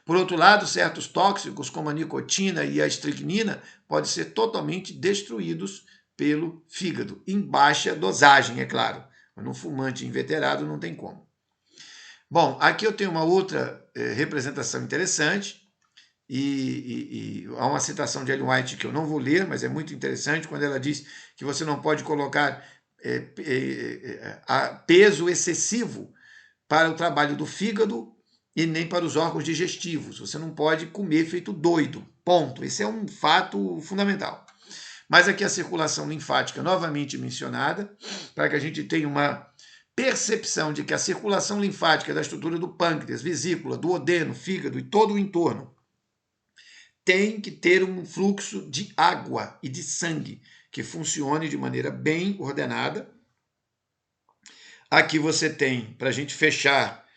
Por outro lado, certos tóxicos, como a nicotina e a estricnina, podem ser totalmente destruídos pelo fígado, em baixa dosagem, é claro. Mas num fumante inveterado não tem como. Bom, aqui eu tenho uma outra representação interessante, e há uma citação de Ellen White que eu não vou ler, mas é muito interessante, quando ela diz que você não pode colocar peso excessivo para o trabalho do fígado e nem para os órgãos digestivos. Você não pode comer feito doido, ponto. Esse é um fato fundamental. Mas aqui a circulação linfática novamente mencionada, para que a gente tenha uma percepção de que a circulação linfática da estrutura do pâncreas, vesícula, duodeno, fígado e todo o entorno tem que ter um fluxo de água e de sangue, que funcione de maneira bem ordenada. Aqui você tem, para a gente fechar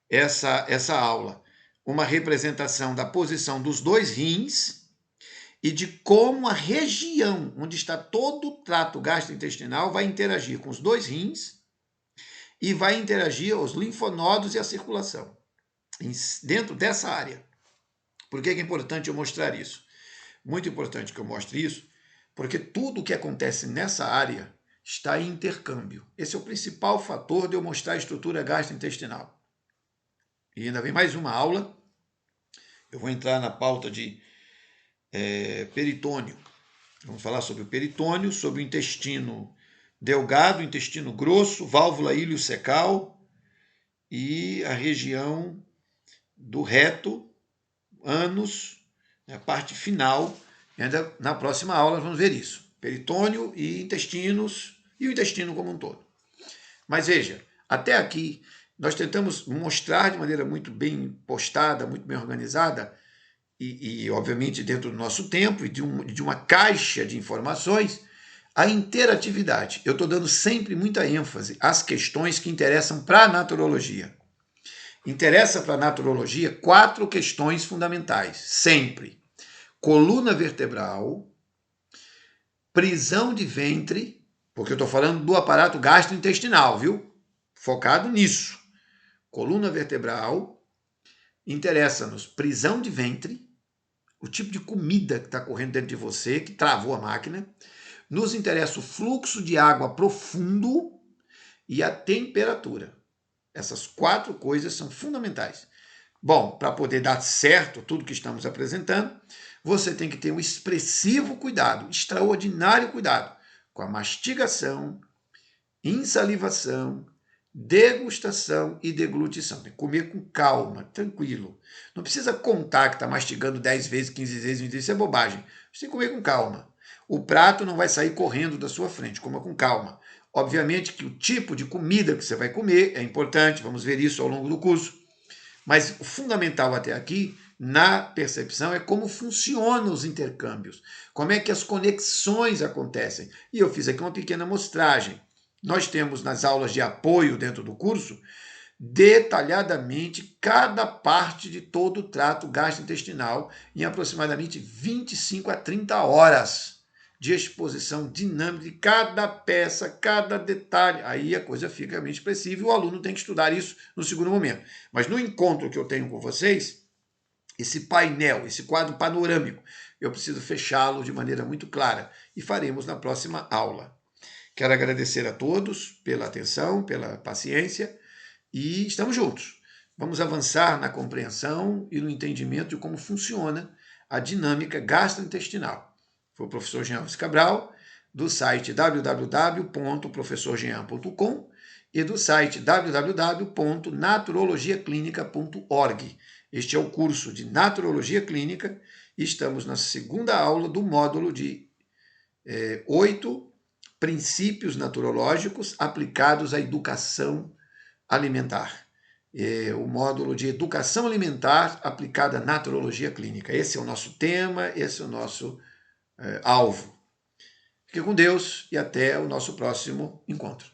essa aula, uma representação da posição dos dois rins e de como a região onde está todo o trato gastrointestinal vai interagir com os dois rins e vai interagir os linfonodos e a circulação dentro dessa área. Por que é importante eu mostrar isso? Muito importante que eu mostre isso, porque tudo o que acontece nessa área está em intercâmbio. Esse é o principal fator de eu mostrar a estrutura gastrointestinal. E ainda vem mais uma aula. Eu vou entrar na pauta de peritônio. Vamos falar sobre o peritônio, sobre o intestino delgado, intestino grosso, válvula iliocecal e a região do reto, ânus, a parte final. Ainda na próxima aula nós vamos ver isso. Peritônio e intestinos e o intestino como um todo. Mas veja, até aqui nós tentamos mostrar de maneira muito bem postada, muito bem organizada, e obviamente dentro do nosso tempo e de uma caixa de informações, a interatividade. Eu estou dando sempre muita ênfase às questões que interessam para a naturologia. Interessa para a naturologia 4 questões fundamentais, sempre. Coluna vertebral, prisão de ventre, porque eu estou falando do aparato gastrointestinal, viu? Focado nisso. Coluna vertebral, interessa-nos prisão de ventre, o tipo de comida que está correndo dentro de você, que travou a máquina. Nos interessa o fluxo de água profundo e a temperatura. Essas 4 coisas são fundamentais. Bom, para poder dar certo tudo que estamos apresentando, você tem que ter um expressivo cuidado, extraordinário cuidado com a mastigação, insalivação, degustação e deglutição. Tem que comer com calma, tranquilo. Não precisa contar que está mastigando 10 vezes, 15 vezes, isso é bobagem. Você tem que comer com calma. O prato não vai sair correndo da sua frente, coma com calma. Obviamente que o tipo de comida que você vai comer é importante, vamos ver isso ao longo do curso. Mas o fundamental até aqui, na percepção, é como funcionam os intercâmbios, como é que as conexões acontecem. E eu fiz aqui uma pequena mostragem. Nós temos nas aulas de apoio dentro do curso, detalhadamente cada parte de todo o trato gastrointestinal em aproximadamente 25 a 30 horas de exposição dinâmica de cada peça, cada detalhe. Aí a coisa fica realmente expressiva e o aluno tem que estudar isso no segundo momento. Mas no encontro que eu tenho com vocês, esse painel, esse quadro panorâmico, eu preciso fechá-lo de maneira muito clara e faremos na próxima aula. Quero agradecer a todos pela atenção, pela paciência e estamos juntos. Vamos avançar na compreensão e no entendimento de como funciona a dinâmica gastrointestinal. Foi o professor Jean Alves Cabral, do site www.professorjean.com e do site www.naturologiaclinica.org. Este é o curso de Naturologia Clínica e estamos na segunda aula do módulo de 8 princípios naturológicos aplicados à educação alimentar. O módulo de educação alimentar aplicada à naturologia clínica. Esse é o nosso tema, esse é o nosso alvo. Fique com Deus e até o nosso próximo encontro.